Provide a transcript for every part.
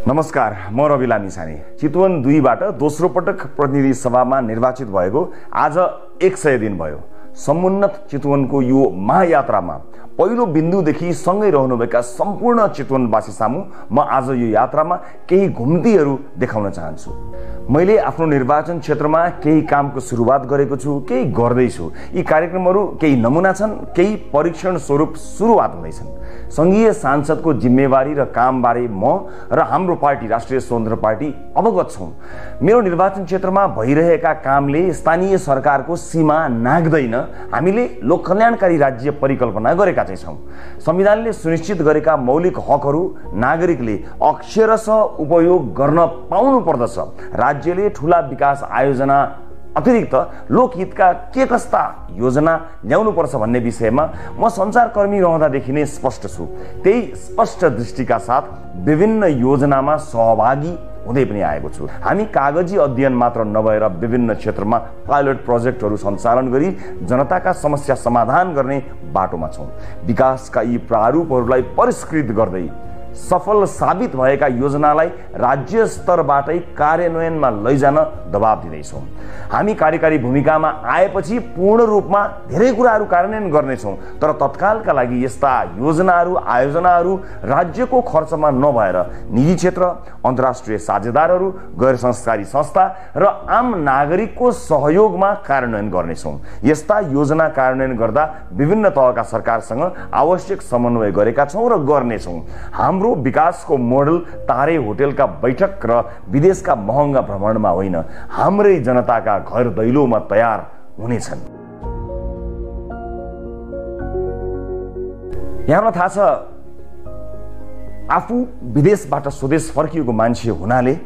नमस्कार, म रवि लामिछाने। चितवन 2 बाट दोस्रो पटक प्रतिनिधि सभामा निर्वाचित भएको आज 100 दिन भयो। समुन्नत चितवनको यो महायात्रामा पहिलो बिन्दुदेखि सँगै रहनुभएका सम्पूर्ण चितवनवासी सामु म आज यो यात्रामा केही घुम्तीहरू देखाउन चाहन्छु। मैले आफ्नो निर्वाचन क्षेत्रमा केही कामको सुरुवात गरेको छु, केही गर्दैछु। यी कार्यक्रमहरू केही नमुना छन्, केही परीक्षण स्वरूप सुरुवात हुँदैछन्। संघीय सांसदको जिम्मेवारी र कामबारे म र हाम्रो पार्टी राष्ट्रिय स्वतन्त्र पार्टी अवगत छौं। मेरो निर्वाचन क्षेत्रमा भइरहेका कामले स्थानीय सरकारको सीमा नाग्दैन। हामीले लोक कल्याणकारी राज्य परिकल्पना गरेका चाहिँ छौं। संविधानले सुनिश्चित गरेका मौलिक हकहरू नागरिकले अक्षरशः उपयोग गर्न पाउनु पर्दछ। राज्यले ठूला विकास आयोजना अतिरिक्त लोकहितका के कस्ता योजना ल्याउनु पर्छ भन्ने विषयमा म सञ्चारकर्मी रहँदादेखि नै स्पष्ट छु। त्यही स्पष्ट दृष्टिका साथ विभिन्न योजनामा सहभागी हुँदै पनि आएको छु। हामी कागजी अध्ययन मात्र नभएर विभिन्न क्षेत्रमा पाइलट प्रोजेक्टहरू सञ्चालन गरी जनताका समस्या समाधान गर्ने बाटोमा छौं। विकासका यी प्रारूपहरूलाई परिष्कृत गर्दै सफल साबित भएका योजनालाई राज्य स्तरबाटै कार्यान्वयनमा लैजान दबाब दिँदैछौँ। हामी कार्यकारी भूमिकामा आएपछि पूर्ण रूपमा धेरै कुराहरू कार्यान्वयन गर्नेछौँ, तर तत्कालका लागि यस्ता योजनाहरू आयोजनाहरू राज्यको खर्चमा नभएर निजी क्षेत्र, अन्तर्राष्ट्रिय साझेदारहरू, गैर संस्कारी संस्था र आम नागरिकको सहयोगमा कार्यान्वयन गर्नेछौँ। यस्ता योजना कार्यान्वयन गर्दा विभिन्न तहका सरकारसँग आवश्यक समन्वय गरेका छौँ र गर्नेछौँ। हाम्रो विकासको मोडल तारे होटलका बैठक र विदेशका महँगा भ्रमणमा होइन, हाम्रै जनताका घर दैलोमा तयार हुनेछन्। यहाँलाई थाहा छ, आफू विदेशबाट स्वदेश फर्किएको मान्छे हुनाले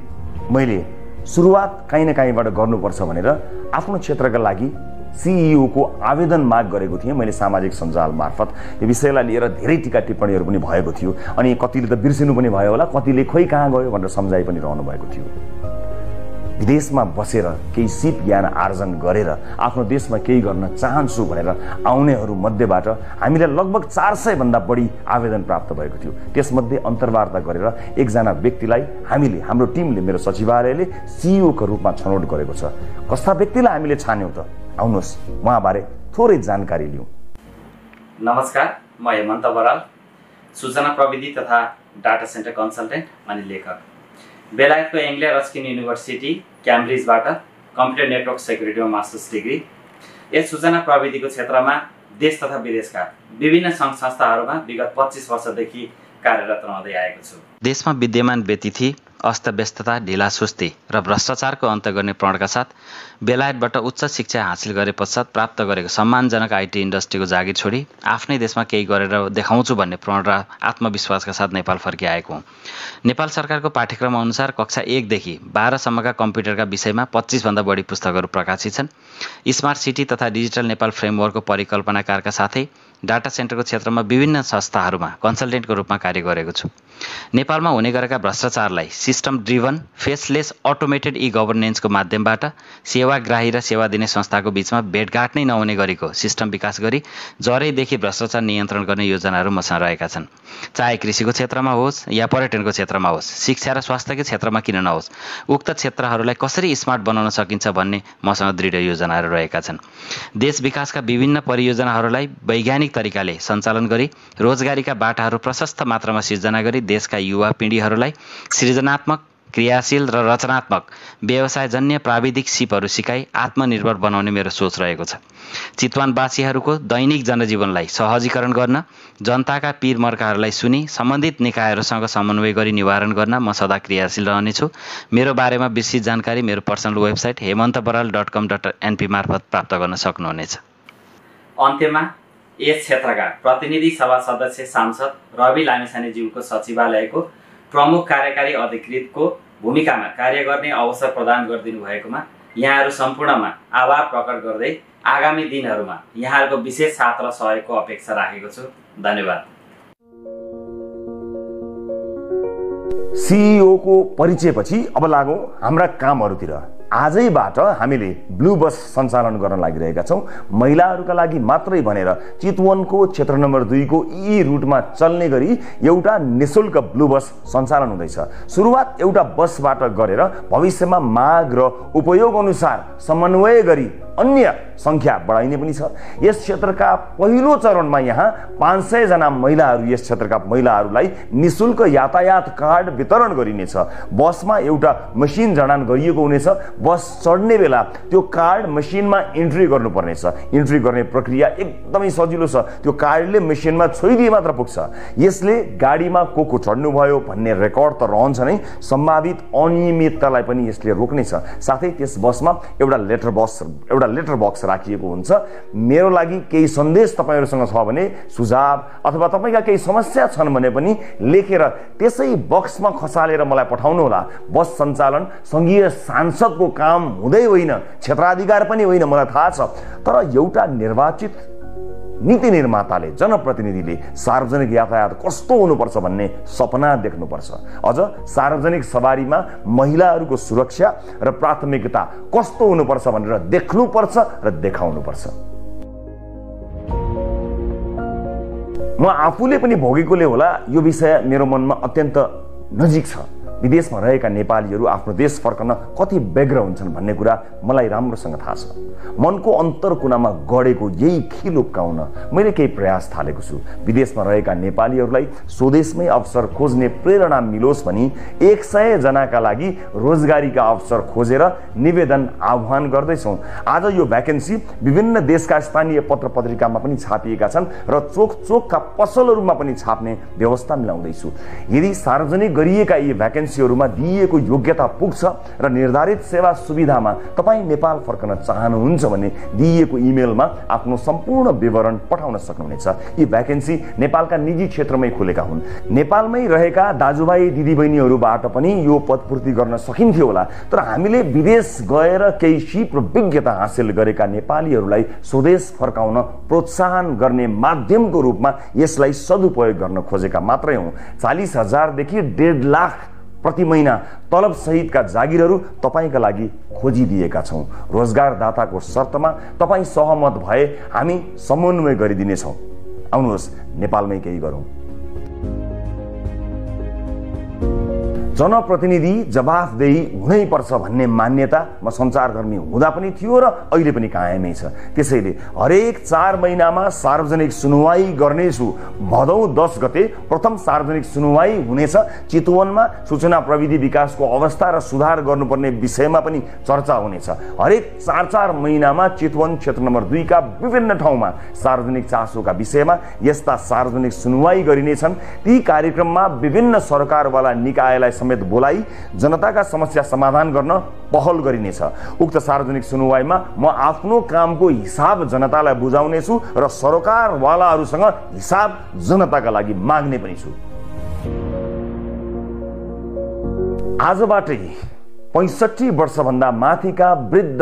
मैले सुरुवात काहीँ न काहीँबाट गर्नुपर्छ भनेर आफ्नो क्षेत्रका लागि सीईओ को आवेदन माग गरेको थिएँ। मैले सामाजिक सञ्जाल मार्फत यो विषयलाई लिएर धेरै टीका टिप्पणीहरू पनि भएको थियो। अनि कतिले त बिर्सिनु पनि भयो होला, कतिले खोइ कहाँ गयो भनेर सम्झाइ पनि रहनु भएको थियो। विदेशमा बसेर केही सिप ज्ञान आर्जन गरेर आफ्नो देशमा केही गर्न चाहन्छु भनेर आउनेहरू मध्येबाट हामीलाई लगभग 400 भन्दा बढी आवेदन प्राप्त भएको थियो। त्यसमध्ये अन्तर्वार्ता गरेर एकजना व्यक्तिलाई हामीले, हाम्रो टिमले, मेरो सचिवालयले सीईओ को रूपमा छनौट गरेको छ। कस्ता व्यक्तिलाई हामीले छान्यौं त? आउनुहोस् उहाँबारे थोरै जानकारी लिउँ। नमस्कार, म हेमन्त बराल, सूचना प्रविधि तथा डाटा सेन्टर कन्सल्टेन्ट अनि लेखक। बेलायतको एङ्ग्लिया रस्किन युनिभर्सिटी क्याम्ब्रिजबाट कम्प्युटर नेटवर्क सेक्युरिटीमा मास्टर्स डिग्री। यस सूचना प्रविधिको क्षेत्रमा देश तथा विदेशका विभिन्न सङ्घ संस्थाहरूमा विगत 25 वर्षदेखि कार्यरत रहँदै आएको छु। देशमा विद्यमान व्यतिथि, अस्तव्यस्तता, ढिलासुस्ती र भ्रष्टाचारको अन्त्य गर्ने प्रणका साथ बेलायतबाट उच्च शिक्षा हासिल गरे पश्चात प्राप्त गरेको सम्मानजनक आइटी इन्डस्ट्रीको जागिर छोडी आफ्नै देशमा केही गरेर देखाउँछु भन्ने प्रण र आत्मविश्वासका साथ नेपाल फर्किआएको हुँ। नेपाल सरकारको पाठ्यक्रम अनुसार कक्षा 1 देखि 12 सम्मका कम्प्युटरका विषयमा 25 भन्दा बढी पुस्तकहरू प्रकाशित छन्। स्मार्ट सिटी तथा डिजिटल नेपाल फ्रेमवर्कको परिकल्पनाकारका साथै डाटा सेन्टरको क्षेत्रमा विभिन्न संस्थाहरूमा कन्सल्टेन्टको रूपमा कार्य गरेको छु। नेपालमा हुने गरेका भ्रष्टाचारलाई सिस्टम ड्रिभन फेसलेस अटोमेटेड ई गभर्नेन्सको माध्यमबाट सेवाग्राही र सेवा दिने संस्थाको बीचमा भेटघाट नै नहुने गरेको सिस्टम विकास गरी जरैदेखि भ्रष्टाचार नियन्त्रण गर्ने योजनाहरू मसँग रहेका छन्। चाहे कृषिको क्षेत्रमा होस् या पर्यटनको क्षेत्रमा होस्, शिक्षा र स्वास्थ्यको क्षेत्रमा किन नहोस्, उक्त क्षेत्रहरूलाई कसरी स्मार्ट बनाउन सकिन्छ भन्ने मसँग दृढ योजनाहरू रहेका छन्। देश विकासका विभिन्न परियोजनाहरूलाई वैज्ञानिक तरिकाले सञ्चालन गरी रोजगारीका बाटाहरू प्रशस्त मात्रामा सिर्जना गरी देशका युवा पिँढीहरूलाई सृजनात्मक, क्रियाशील र रचनात्मक व्यवसायजन्य प्राविधिक सिपहरू सिकाई आत्मनिर्भर बनाउने मेरो सोच रहेको छ। चितवनवासीहरूको दैनिक जनजीवनलाई सहजीकरण गर्न, जनताका पीरमर्काहरूलाई सुनी सम्बन्धित निकायहरूसँग समन्वय गरी निवारण गर्न म सदा क्रियाशील रहनेछु। मेरो बारेमा विस्तृत जानकारी मेरो पर्सनल वेबसाइट hemantabaral.com.np मार्फत प्राप्त गर्न सक्नुहुनेछ। अन्त्यमा यस क्षेत्रका प्रतिनिधि सभा सदस्य सांसद रवि लामिछानेज्यूको सचिवालयको प्रमुख कार्यकारी अधिकृतको भूमिकामा कार्य गर्ने अवसर प्रदान गरिदिनु भएकोमा यहाँहरू सम्पूर्णमा आभार प्रकट गर्दै आगामी दिनहरूमा यहाँहरूको विशेष साथ र सहयोगको अपेक्षा राखेको छु। धन्यवाद। सीईओ को परिचयपछि अब लागौँ हाम्रा कामहरूतिर। आजैबाट हामीले ब्लू बस सञ्चालन गर्न लागिरहेका छौँ। महिलाहरूका लागि मात्रै भनेर चितवनको क्षेत्र नम्बर 2 को यी रुटमा चल्ने गरी एउटा निशुल्क ब्लू बस सञ्चालन हुँदैछ। सुरुवात एउटा बसबाट गरेर भविष्यमा माग र उपयोग अनुसार समन्वय गरी अन्य संख्या बढाइने पनि छ। यस क्षेत्रका पहिलो चरणमा यहाँ 500 जना महिलाहरू, यस क्षेत्रका महिलाहरूलाई निशुल्क यातायात कार्ड वितरण गरिनेछ। बसमा एउटा मसिन जडान गरिएको हुनेछ। बस चढ्ने बेला त्यो कार्ड मसिनमा इन्ट्री गर्नुपर्नेछ। इन्ट्री गर्ने प्रक्रिया एकदमै सजिलो छ। त्यो कार्डले मसिनमा छोइदिए मात्र पुग्छ। यसले गाडीमा को चढ्नु भयो भन्ने रेकर्ड त रहन्छ नै, सम्भावित अनियमिततालाई पनि यसले रोक्नेछ। साथै त्यस बसमा एउटा लेटर बक्स राखिएको हुन्छ। मेरो लागि केही सन्देश तपाईहरुसँग छ भने, सुझाव अथवा तपाईका केही समस्या छन् भने पनि लेखेर त्यसै बक्समा खसालेर मलाई पठाउनु होला। बस सञ्चालन संघीय सांसदको काम हुँदै होइन, क्षेत्राधिकार पनि होइन, मलाई थाहा छ। तर एउटा निर्वाचित नीति निर्माताले, जनप्रतिनिधिले सार्वजनिक यातायात कस्तो हुनुपर्छ भन्ने सपना देख्नुपर्छ। अझ सार्वजनिक सवारीमा महिलाहरूको सुरक्षा र प्राथमिकता कस्तो हुनुपर्छ भनेर देख्नुपर्छ र देखाउनुपर्छ। म आफूले पनि भोगेकोले होला यो विषय मेरो मनमा अत्यन्त नजिक छ। विदेशमा रहेका नेपालीहरू आफ्नो देश फर्कन कति व्यग्र हुन्छन् भन्ने कुरा मलाई राम्रोसँग थाहा छ। मनको अन्तर कुनामा गडेको यही खिल उक्काउन मैले केही प्रयास थालेको छु। विदेशमा रहेका नेपालीहरूलाई स्वदेशमै अवसर खोज्ने प्रेरणा मिलोस् भनी 100 जनाका लागि रोजगारीका अवसर खोजेर निवेदन आह्वान गर्दैछौँ। आज यो भ्याकेन्सी विभिन्न देशका स्थानीय पत्र पत्रिकामा पनि छापिएका छन् र चोकका पसलहरूमा पनि छाप्ने व्यवस्था मिलाउँदैछु। यदि सार्वजनिक गरिएका यी भ्याकेन्सीहरूमा दिइएको योग्यता पुग्छ र निर्धारित सेवा सुविधामा तपाईँ नेपाल फर्कन चाहनुहुन्छ भने दिइएको इमेलमा आफ्नो सम्पूर्ण विवरण पठाउन सक्नुहुनेछ। यी भ्याकेन्सी नेपालका निजी क्षेत्रमै खुलेका हुन्। नेपालमै रहेका दाजुभाइ दिदीबहिनीहरूबाट पनि यो पदपूर्ति गर्न सकिन्थ्यो होला। तर हामीले विदेश गएर केही सिप र विज्ञता हासिल गरेका नेपालीहरूलाई स्वदेश फर्काउन प्रोत्साहन गर्ने माध्यमको रूपमा यसलाई सदुपयोग गर्न खोजेका मात्रै हौँ। 40,000 देखि 1.5 लाख प्रति महिना तलब सहितका जागिरहरू तपाईका लागि खोजिदिएका छौँ। रोजगारदाताको शर्तमा तपाईँ सहमत भए हामी समन्वय गरिदिनेछौँ। आउनुहोस् नेपालमै केही गरौँ। जनप्रतिनिधि जवाफदेही हुनै पर्छ भन्ने मान्यता म सञ्चारकर्मी हुँदा पनि थियो र अहिले पनि कायमै छ। त्यसैले हरेक 4 महिनामा सार्वजनिक सुनवाई गर्नेछु। भदौ 10 गते प्रथम सार्वजनिक सुनवाई हुनेछ। चितवनमा सूचना प्रविधि विकासको अवस्था र सुधार गर्नुपर्ने विषयमा पनि चर्चा हुनेछ। हरेक 4 महिनामा चितवन क्षेत्र नम्बर 2 का विभिन्न ठाउँमा सार्वजनिक चासोका विषयमा यस्ता सार्वजनिक सुनवाई गरिनेछन्। ती कार्यक्रममा विभिन्न सरकारवाला निकायलाई समेत बोलाई जनताका समस्या समाधान गर्न पहल गरिनेछ। उक्त सार्वजनिक सुनवाईमा म आफ्नो कामको हिसाब जनतालाई बुझाउनेछु र सरकारवालाहरूसँग हिसाब जनताका लागि माग्ने पनि छु। आजबाटै 65 वर्षभन्दा माथिका वृद्ध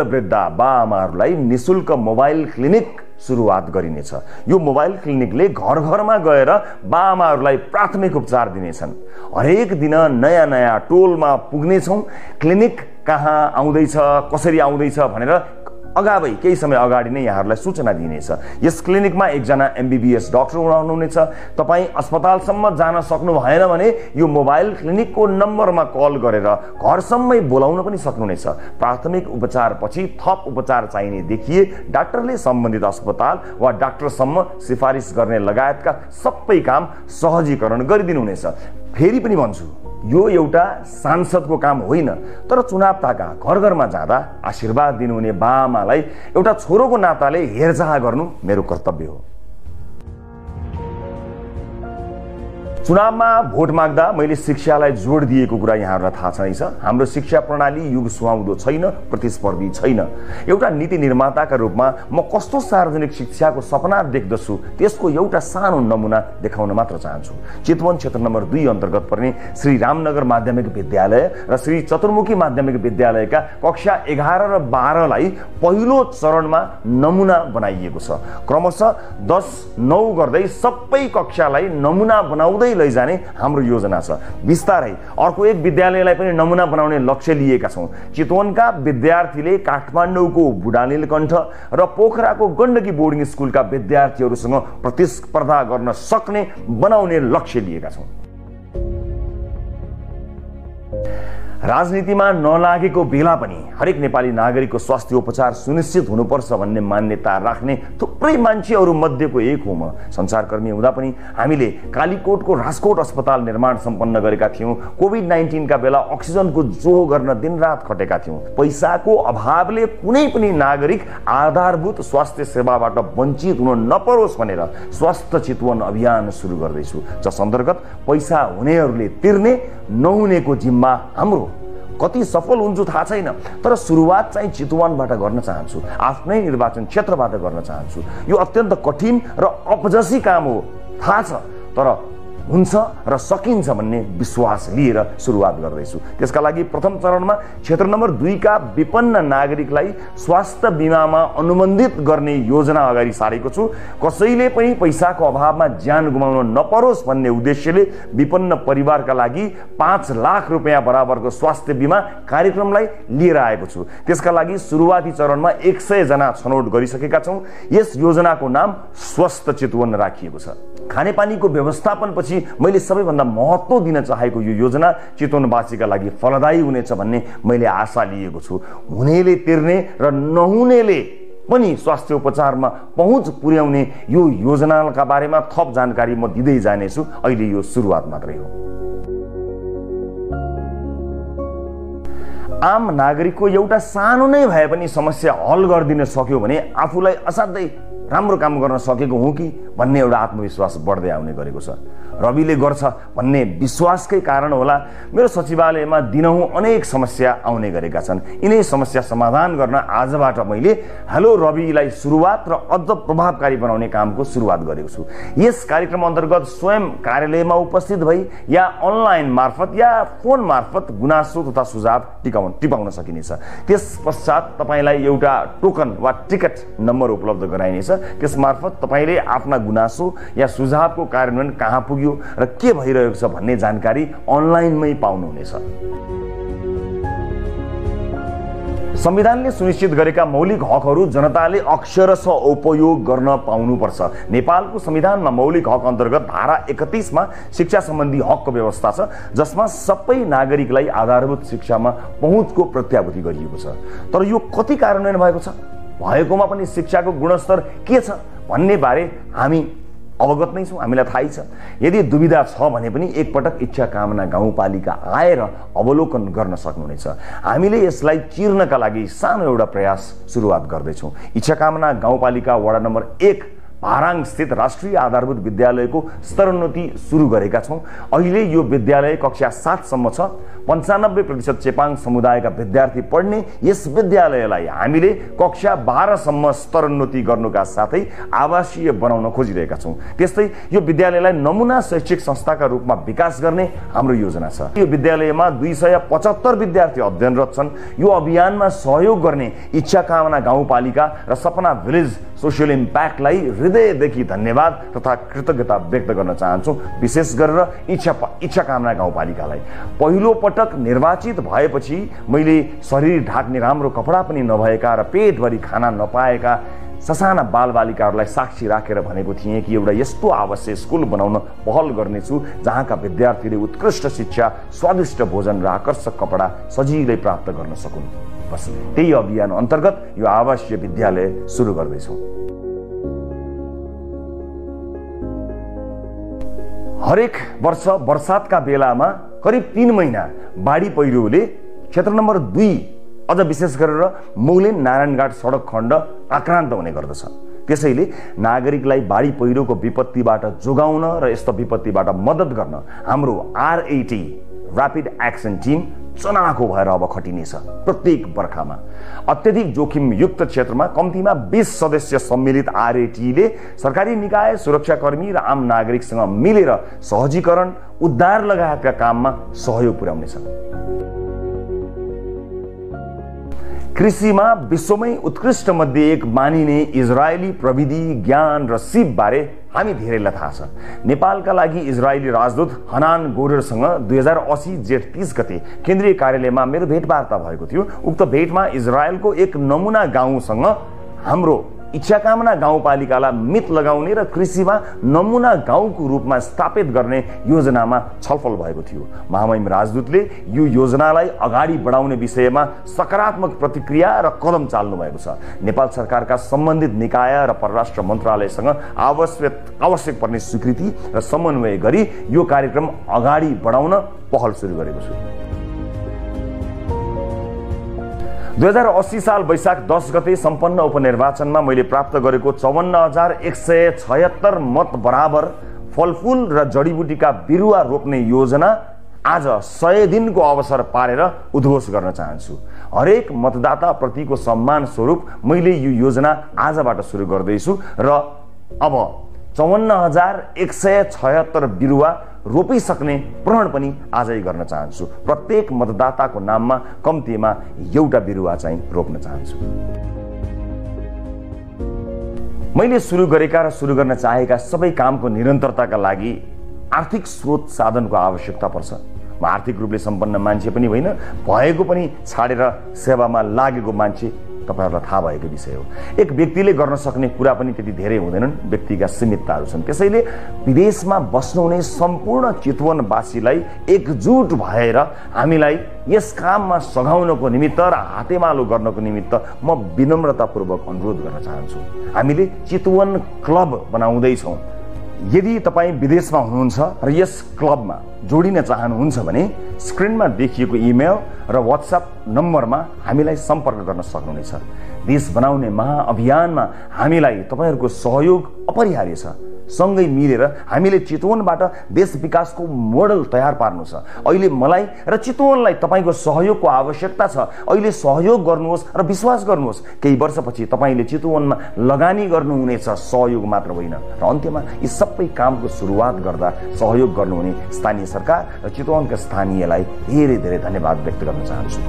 बाआमाहरूलाई निशुल्क मोबाइल क्लिनिक सुरुवात गरिनेछ। यो मोबाइल क्लिनिकले घर घरमा गएर बाआमाहरूलाई प्राथमिक उपचार दिनेछन्। हरेक दिन नयाँ टोलमा पुग्नेछौँ। क्लिनिक कहाँ आउँदैछ, कसरी आउँदैछ भनेर अगावै केही समय अगाडि नै यहाँहरूलाई सूचना दिनेछ। यस क्लिनिकमा एकजना MBBS डाक्टर हुनुहुनेछ। तपाईँ अस्पतालसम्म जान सक्नु भएन भने यो मोबाइल क्लिनिकको नम्बरमा कल गरेर घरसम्मै बोलाउन पनि सक्नुहुनेछ। प्राथमिक उपचारपछि थप उपचार चाहिने देखिए डाक्टरले सम्बन्धित अस्पताल वा डाक्टरसम्म सिफारिस गर्ने लगायतका सबै काम सहजीकरण गरिदिनुहुनेछ। फेरि पनि भन्छु, यो एउटा सांसदको काम होइन, तर चुनाव ताका घर घरमा जाँदा आशीर्वाद दिनुहुने बाआमालाई एउटा छोरोको नाताले हेरचाह गर्नु मेरो कर्तव्य हो। चुनावमा भोट माग्दा मैले शिक्षालाई जोड दिएको कुरा यहाँहरूलाई थाहा छँदैछ। हाम्रो शिक्षा प्रणाली युग सुहाउँदो छैन, प्रतिस्पर्धी छैन। एउटा नीति निर्माताका रूपमा म कस्तो सार्वजनिक शिक्षाको सपना देख्दछु त्यसको एउटा सानो नमुना देखाउन मात्र चाहन्छु। चितवन क्षेत्र नम्बर 2 अन्तर्गत पर्ने श्री रामनगर माध्यमिक विद्यालय र श्री चतुर्मुखी माध्यमिक विद्यालयका कक्षा 11 र 12 लाई पहिलो चरणमा नमुना बनाइएको छ। क्रमशः 10-9 गर्दै सबै कक्षालाई नमुना बनाउँदै लैजाने हाम्रो योजना छ। बिस्तारै अर्को एक विद्यालयलाई पनि नमुना बनाउने लक्ष्य लिएका छौँ। चितवनका विद्यार्थीले काठमाडौँको बुढा नीलकण्ठ र पोखराको गण्डकी बोर्डिङ स्कुलका विद्यार्थीहरूसँग प्रतिस्पर्धा गर्न सक्ने बनाउने लक्ष्य लिएका छौँ। राजनीतिमा नलागेको बेला पनि हरेक नेपाली नागरिकको स्वास्थ्य उपचार सुनिश्चित हुनुपर्छ भन्ने मान्यता राख्ने थुप्रै मान्छेहरू मध्येको एक हुँ म। सञ्चारकर्मी हुँदा पनि हामीले कालीकोटको राजकोट अस्पताल निर्माण सम्पन्न गरेका थियौँ। कोभिड-19 का बेला अक्सिजनको जोहो गर्न दिनरात खटेका थियौँ। पैसाको अभावले कुनै पनि नागरिक आधारभूत स्वास्थ्य सेवाबाट वञ्चित हुन नपरोस् भनेर स्वस्थ चितवन अभियान सुरु गर्दैछु, जस अन्तर्गत पैसा हुनेहरूले तिर्ने, नहुनेको जिम्मा हाम्रो। कति सफल हुन्छु थाहा छैन, तर सुरुवात चाहिँ चितवनबाट गर्न चाहन्छु, आफ्नै निर्वाचन क्षेत्रबाट गर्न चाहन्छु। यो अत्यन्त कठिन र अपजसी काम हो थाहा छ, तर हुन्छ र सकिन्छ भन्ने विश्वास लिएर सुरुवात गर्दैछु। त्यसका लागि प्रथम चरणमा क्षेत्र नम्बर 2 का विपन्न नागरिकलाई स्वास्थ्य बिमामा अनुबन्धित गर्ने योजना अगाडि सारेको छु। कसैले पनि पैसाको अभावमा ज्यान गुमाउन नपरोस् भन्ने उद्देश्यले विपन्न परिवारका लागि 5 लाख रुपियाँ बराबरको स्वास्थ्य बिमा कार्यक्रमलाई लिएर आएको छु। त्यसका लागि सुरुवाती चरणमा 100 जना छनौट गरिसकेका छौँ। यस योजनाको नाम स्वस्थ चितवन राखिएको छ। खानेपानीको व्यवस्थापनपछि मैले सबैभन्दा महत्त्व दिन चाहेको यो योजना चितवनवासीका लागि फलदायी हुनेछ भन्ने मैले आशा लिएको छु। हुनेले तिर्ने र नहुनेले पनि स्वास्थ्य उपचारमा पहुँच पुर्याउने यो योजनाका बारेमा थप जानकारी म दिँदै जानेछु। अहिले यो सुरुवात मात्रै हो। आम नागरिकको एउटा सानो नै भए पनि समस्या हल गरिदिन सक्यो भने आफूलाई असाध्यै राम्रो काम गर्न सकेको हुँ कि भन्ने एउटा आत्मविश्वास बढ्दै आउने गरेको छ। रविले गर्छ भन्ने विश्वासकै कारण होला मेरो सचिवालयमा दिनहुँ अनेक समस्या आउने गरेका छन्। यिनै समस्या समाधान गर्न आजबाट मैले हेलो रविलाई सुरुवात र अझ प्रभावकारी बनाउने कामको सुरुवात गरेको छु। यस कार्यक्रम अन्तर्गत स्वयं कार्यालयमा उपस्थित भई या अनलाइन मार्फत या फोन मार्फत गुनासो तथा सुझाव टिपाउन सकिनेछ। त्यस पश्चात तपाईलाई एउटा टोकन वा टिकट नम्बर उपलब्ध गराइनेछ। त्यस मार्फत तपाईले आफ्ना गुनासो या सुझावको कार्यान्वयन कहाँ पुग्यो र के भइरहेको छ भन्ने जानकारी अनलाइनमै पाउनुहुनेछ। संविधानले सुनिश्चित गरेका मौलिक हकहरू जनताले अक्षरशः उपयोग गर्न पाउनुपर्छ। नेपालको संविधानमा मौलिक हक अन्तर्गत धारा 31 मा शिक्षा सम्बन्धी हकको व्यवस्था छ, जसमा सबै नागरिकलाई आधारभूत शिक्षामा पहुँचको प्रत्याभूति गरिएको छ। तर यो कति कार्यान्वयन भएको छ, भएकोमा पनि शिक्षाको गुणस्तर के छ भन्ने बारे हामी अवगत नै छौँ, हामीलाई थाहै छ। यदि दुविधा छ भने पनि एकपटक इच्छा कामना गाउँपालिका आएर अवलोकन गर्न सक्नुहुनेछ। हामीले यसलाई चिर्नका लागि सानो एउटा प्रयास सुरुवात गर्दैछौँ। इच्छा कामना गाउँपालिका वडा नम्बर 1 भाराङ स्थित राष्ट्रिय आधारभूत विद्यालयको स्तरोन्नति सुरु गरेका छौँ। अहिले यो विद्यालय कक्षा 7 सम्म छ। 95% चेपाङ समुदायका विद्यार्थी पढ्ने यस विद्यालयलाई हामीले कक्षा 12 सम्म स्तरोन्नति गर्नुका साथै आवासीय बनाउन खोजिरहेका छौँ। त्यस्तै यो विद्यालयलाई नमुना शैक्षिक संस्थाका रूपमा विकास गर्ने हाम्रो योजना छ। यो विद्यालयमा 275 विद्यार्थी अध्ययनरत छन्। यो अभियानमा सहयोग गर्ने इच्छा कामना गाउँपालिका र सपना भिलेज सोसियल इम्प्याक्टलाई हृदयदेखि धन्यवाद तथा कृतज्ञता व्यक्त गर्न चाहन्छु। विशेष गरेर इच्छा कामना गाउँपालिकालाई पहिलो पटक निर्वाचित भएपछि मैले शरीर ढाक्ने राम्रो कपडा पनि नभएका र पेटभरि खाना नपाएका ससाना बालबालिकाहरूलाई साक्षी राखेर भनेको थिएँ कि एउटा यस्तो आवासीय स्कुल बनाउन पहल गर्नेछु जहाँका विद्यार्थीले उत्कृष्ट शिक्षा, स्वादिष्ट भोजन र आकर्षक कपडा सजिलै प्राप्त गर्न सकुन्। बस त्यही अभियान अन्तर्गत यो आवासीय विद्यालय सुरु गर्दैछौँ। हरेक वर्ष बर्सातका बेलामा करिब 3 महिना बाढी पहिरोले क्षेत्र नम्बर 2 अझ विशेष गरेर मौलिन नारायणघाट सडक खण्ड आक्रान्त हुने गर्दछ। त्यसैले नागरिकलाई बाढी पहिरोको विपत्तिबाट जोगाउन र यस्तो विपत्तिबाट मद्दत गर्न हाम्रो RAT ऱ्यापिड एक्सन टिम चनाखो भएर अब खटिनेछ। प्रत्येक बर्खामा अत्यधिक जोखिम युक्त क्षेत्रमा कम्तीमा 20 सदस्य सम्मिलित RATले सरकारी निकाय, सुरक्षाकर्मी र आम नागरिकसँग मिलेर सहजीकरण, उद्धार लगायतका काममा सहयोग पुर्याउनेछ। कृषिमा विश्वमै उत्कृष्ट मध्ये एक मानिने इजरायली प्रविधि ज्ञान र सिपबारे हामी धेरैलाई थाहा छ। नेपालका लागि इजरायली राजदूत हनान गोरेरसँग 2080 जेठ 30 गते केन्द्रीय कार्यालयमा मेरो भेटवार्ता भएको थियो। उक्त भेटमा इजरायलको एक नमुना गाउँसँग हाम्रो इच्छाकामना गाउँपालिकालाई मित लगाउने र कृषिमा नमुना गाउँको रूपमा स्थापित गर्ने योजनामा छलफल भएको थियो। महामहिम राजदूतले यो योजनालाई अगाडि बढाउने विषयमा सकारात्मक प्रतिक्रिया र कदम चाल्नु भएको छ। नेपाल सरकारका सम्बन्धित निकाय र परराष्ट्र मन्त्रालयसँग आवश्यक पर्ने स्वीकृति र समन्वय गरी यो कार्यक्रम अगाडि बढाउन पहल सुरु गरेको छु। 2080 साल वैशाख 10 गते सम्पन्न उपनिर्वाचनमा मैले प्राप्त गरेको 54,176 मत बराबर फलफूल र जडीबुटीका बिरुवा रोप्ने योजना आज 100 दिनको अवसर पारेर उद्घोष गर्न चाहन्छु। हरेक मतदाता प्रतिको सम्मान स्वरूप मैले यो योजना आजबाट सुरु गर्दैछु र अब 54,176 बिरुवा रोपिसक्ने प्रण पनि आजै गर्न चाहन्छु। प्रत्येक मतदाताको नाममा कम्तीमा एउटा बिरुवा चाहिँ रोप्न चाहन्छु। मैले सुरु गरेका र सुरु गर्न चाहेका सबै कामको निरन्तरताका लागि आर्थिक स्रोत साधनको आवश्यकता पर्छ। म आर्थिक रूपले सम्पन्न मान्छे पनि होइन, भएको पनि छाडेर सेवामा लागेको मान्छे तपाईहरुलाई थाहा भएको विषय हो। एक व्यक्तिले गर्न सक्ने कुरा पनि त्यति धेरै हुँदैनन्, व्यक्तिका सीमितताहरू छन्। त्यसैले विदेशमा बस्नुहुने सम्पूर्ण चितवनवासीलाई एकजुट भएर हामीलाई यस काममा सघाउनको निमित्त र हातेमालो गर्नको निमित्त म विनम्रतापूर्वक अनुरोध गर्न चाहन्छु। हामीले चितवन क्लब बनाउँदैछौँ। यदि तपाईँ विदेशमा हुनुहुन्छ र यस क्लबमा जोडिन चाहनुहुन्छ भने स्क्रिनमा देखिएको इमेल र व्हाट्सएप नम्बरमा हामीलाई सम्पर्क गर्न सक्नुहुनेछ। देश बनाउने महाअभियानमा हामीलाई तपाईहरुको सहयोग अपरिहार्य छ। सँगै मिलेर हामीले चितवनबाट देश विकासको मोडल तयार पार्नु छ। अहिले मलाई र चितवनलाई तपाईको सहयोगको आवश्यकता छ। अहिले सहयोग गर्नुहोस् र विश्वास गर्नुहोस्, केही वर्षपछि तपाईले चितवनमा लगानी गर्नुहुनेछ, सहयोग मात्र होइन। र अन्त्यमा यी सबै कामको सुरुवात गर्दा सहयोग गर्नुहुने स्थानीय सरकार र चितवनका स्थानीयलाई धेरै धेरै धन्यवाद व्यक्त गर्न चाहन्छु।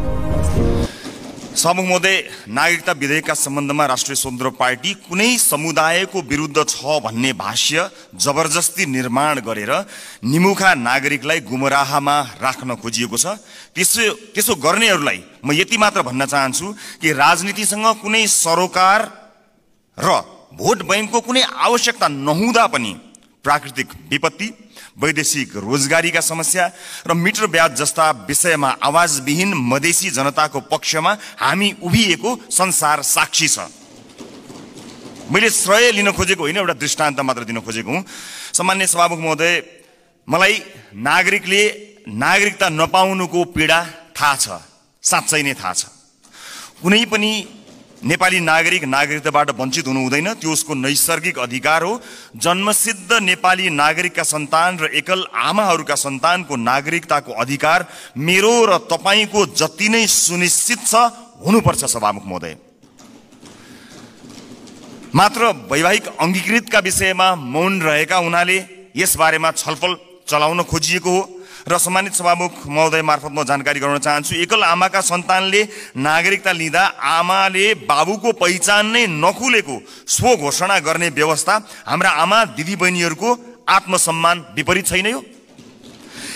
सभामुख महोदय, नागरिकता विधेयकका सम्बन्धमा राष्ट्रिय स्वतन्त्र पार्टी कुनै समुदायको विरुद्ध छ भन्ने भाष्य जबरजस्ती निर्माण गरेर निमुखा नागरिकलाई गुमराहमा राख्न खोजिएको छ। त्यसो गर्नेहरूलाई म यति मात्र भन्न चाहन्छु कि राजनीतिसँग कुनै सरोकार र भोट बैंकको कुनै आवश्यकता नहुँदा पनि प्राकृतिक विपत्ति, वैदेशिक रोजगारीका समस्या र मिटर ब्याज जस्ता विषयमा आवाजविहीन मधेसी जनताको पक्षमा हामी उभिएको संसार साक्षी छ। मैले श्रेय लिन खोजेको होइन, एउटा दृष्टान्त मात्र दिन खोजेको हुँ। सम्मान्य सभामुख महोदय, मलाई नागरिकले नागरिकता नपाउनुको पीडा थाहा छ, साँच्चै नै थाहा छ। कुनै पनि नेपाली नागरिक नागरिकताबाट वञ्चित हुनु हुँदैन, त्यो उसको नैसर्गिक अधिकार हो। जन्मसिद्ध नेपाली नागरिकका सन्तान र एकल आमाहरूका सन्तानको नागरिकताको अधिकार मेरो र तपाईको जति नै सुनिश्चित छ हुनुपर्छ। सभामुख महोदय, मात्र वैवाहिक अङ्गीकृतका विषयमा मौन रहेका हुनाले यस बारेमा छलफल चलाउन खोजिएको हो। र सम्मानित सभामुख महोदय मार्फत म जानकारी गराउन चाहन्छु, एकल आमाका सन्तानले नागरिकता लिँदा आमाले बाबुको पहिचान नै नखुलेको स्व घोषणा गर्ने व्यवस्था हाम्रा आमा दिदीबहिनीहरूको आत्मसम्मान विपरीत छैन यो?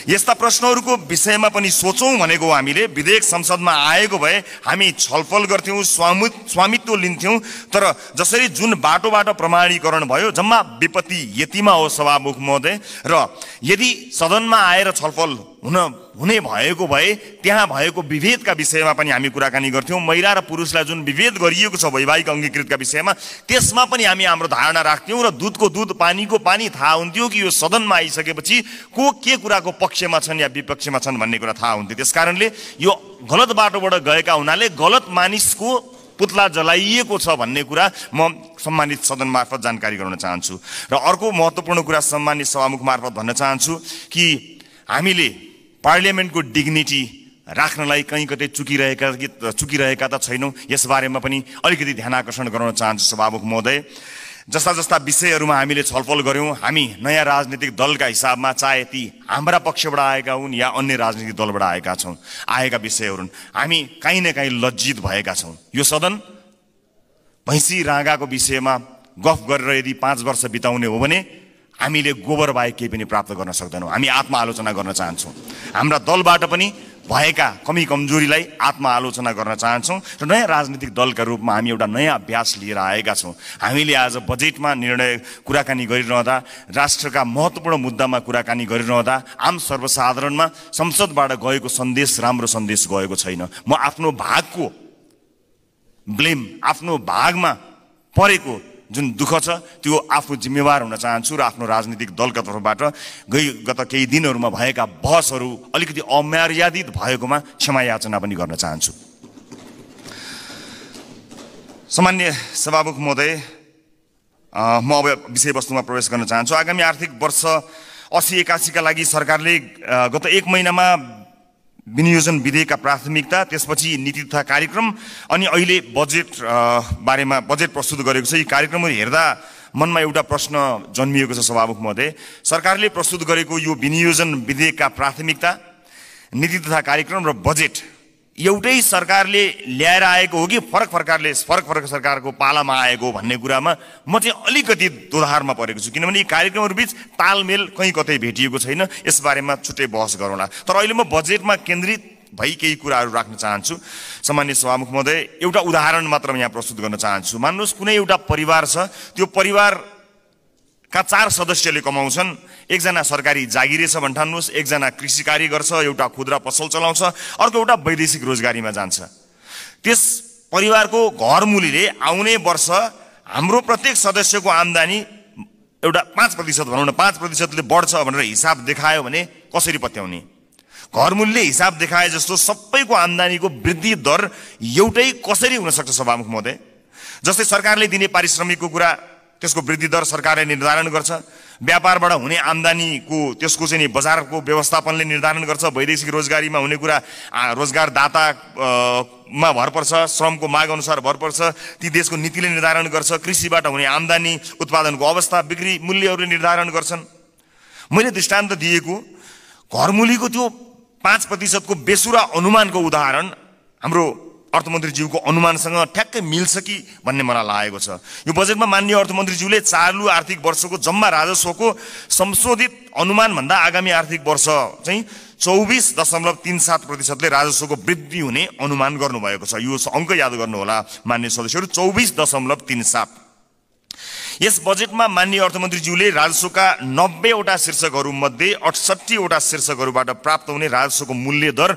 यस्ता प्रश्नहरूको विषयमा पनि सोचौँ भनेको हामीले। विधेयक संसदमा आएको भए हामी छलफल गर्थ्यौँ, स्वामित्व लिन्थ्यौँ। तर जसरी जुन बाटोबाट प्रमाणीकरण भयो जम्मा विपत्ति यतिमा हो सभामुख महोदय। र यदि सदनमा आएर छलफल हुने भएको भए त्यहाँ भएको विभेदका विषयमा पनि हामी कुराकानी गर्थ्यौँ। महिला र पुरुषलाई जुन विभेद गरिएको छ वैवाहिक अङ्गीकृतका विषयमा, त्यसमा पनि हामी हाम्रो धारणा राख्थ्यौँ र दुधको दुध पानीको पानी थाहा हुन्थ्यो कि यो सदनमा आइसकेपछि को के कुराको पक्षमा छन् या विपक्षमा छन् भन्ने कुरा थाहा हुन्थ्यो। त्यसकारणले यो गलत बाटोबाट गएका हुनाले गलत मानिसको पुतला जलाइएको छ भन्ने कुरा म सम्मानित सदन मार्फत जानकारी गराउन चाहन्छु। र अर्को महत्त्वपूर्ण कुरा सम्मानित सभामुख मार्फत भन्न चाहन्छु कि हामीले पार्लियामेन्टको डिग्निटी राख्नलाई कहीँ कतै चुकिरहेका त छैनौँ, यसबारेमा पनि अलिकति ध्यान आकर्षण गराउन चाहन्छु सभामुख महोदय। जस्ता जस्ता विषयहरूमा हामीले छलफल गऱ्यौँ। हामी नयाँ राजनीतिक दलका हिसाबमा चाहे ती हाम्रा पक्षबाट आएका हुन् या अन्य राजनीतिक दलबाट आएका विषयहरू हुन्, हामी काहीँ न काहीँ लज्जित भएका छौँ। यो सदन भैँसी राँगाको विषयमा गफ गरेर यदि 5 वर्ष बिताउने हो भने हामीले गोबर बाहेक केही पनि प्राप्त गर्न सक्दैनौँ। हामी आत्मआलोचना गर्न चाहन्छौँ। हाम्रा दलबाट पनि भएका कमी कमजोरीलाई आत्मआलोचना गर्न चाहन्छौँ र नयाँ राजनीतिक दलका रूपमा हामी एउटा नयाँ अभ्यास लिएर आएका छौँ। हामीले आज बजेटमा कुराकानी गरिरहँदा, राष्ट्रका महत्त्वपूर्ण मुद्दामा कुराकानी गरिरहँदा आम सर्वसाधारणमा संसदबाट गएको सन्देश राम्रो सन्देश गएको छैन। म आफ्नो भागको ब्लेम, आफ्नो भागमा परेको जुन दुःख छ त्यो आफू जिम्मेवार हुन चाहन्छु र आफ्नो राजनीतिक दलका तर्फबाट गत केही दिनहरूमा भएका बहसहरू अलिकति अमर्यादित भएकोमा क्षमा याचना पनि गर्न चाहन्छु। सामान्य सभामुख महोदय, म अब विषयवस्तुमा प्रवेश गर्न चाहन्छु। आगामी आर्थिक वर्ष 80-81 का लागि सरकारले गत 1 महिनामा विनियोजन विधेयकका प्राथमिकता, त्यसपछि नीति तथा कार्यक्रम अनि अहिले बजेट बारेमा बजेट प्रस्तुत गरेको छ। यी कार्यक्रमहरू हेर्दा मनमा एउटा प्रश्न जन्मिएको छ सभामुख महोदय। सरकारले प्रस्तुत गरेको यो विनियोजन विधेयकका प्राथमिकता, नीति तथा कार्यक्रम र बजेट एउटै सरकारले ल्याएर आएको हो कि फरक सरकारको पालामा आएको भन्ने कुरामा म चाहिँ अलिकति दोधारमा परेको छु। किनभने यी कार्यक्रमहरू बीच तालमेल कहीँ कतै भेटिएको छैन। यसबारेमा छुट्टै बहस गरौँला। तर अहिले म बजेटमा केन्द्रित भई केही कुराहरू राख्न चाहन्छु। सामान्य सभामुख महोदय, एउटा उदाहरण मात्र यहाँ प्रस्तुत गर्न चाहन्छु। मान्नुहोस् कुनै एउटा परिवार छ, त्यो परिवारका 4 सदस्यले कमाउँछन्। एकजना सरकारी जागिरे छ भन्ठान्नुहोस्, एकजना कृषि कार्य गर्छ, एउटा खुद्रा पसल चलाउँछ, अर्को एउटा वैदेशिक रोजगारीमा जान्छ। त्यस परिवारको घरमूलीले आउने वर्ष हाम्रो प्रत्येक सदस्यको आम्दानी एउटा 5% भनौँ न, 5%ले बढ्छ भनेर हिसाब देखायो भने कसरी पत्याउने? घरमूल्यले हिसाब देखाए जस्तो सबैको आम्दानीको वृद्धि दर एउटै कसरी हुन सक्छ सभामुख महोदय? जस्तै सरकारले दिने पारिश्रमिकको कुरा, त्यसको वृद्धि दर सरकारले निर्धारण गर्छ। व्यापारबाट हुने आम्दानीको त्यसको चाहिँ बजारको व्यवस्थापनले निर्धारण गर्छ। वैदेशिक रोजगारीमा हुने कुरा रोजगारदातामा भर पर्छ, श्रमको माग अनुसार भर पर्छ, ती देशको नीतिले निर्धारण गर्छ। कृषिबाट हुने आम्दानी, उत्पादनको अवस्था, बिक्री मूल्यहरूले निर्धारण गर्छन्। मैले दृष्टान्त दिएको घरमूलीको त्यो 5% को बेसुरा अनुमानको उदाहरण हाम्रो अर्थमन्त्रीज्यूको अनुमानसँग ठ्याक्कै मिल्छ कि भन्ने मलाई लागेको छ। यो बजेटमा माननीय अर्थमन्त्रीज्यूले चालु आर्थिक वर्षको जम्मा राजस्वको संशोधित अनुमानभन्दा आगामी आर्थिक वर्ष चाहिँ 24.37%ले राजस्वको वृद्धि हुने अनुमान गर्नुभएको छ। यो अङ्क याद गर्नुहोला माननीय सदस्यहरू, 24.37। यस बजेटमा माननीय अर्थमन्त्रीज्यूले राजस्वका 90 वटा शीर्षकहरूमध्ये 68 वटा शीर्षकहरूबाट प्राप्त हुने राजस्वको मूल्य दर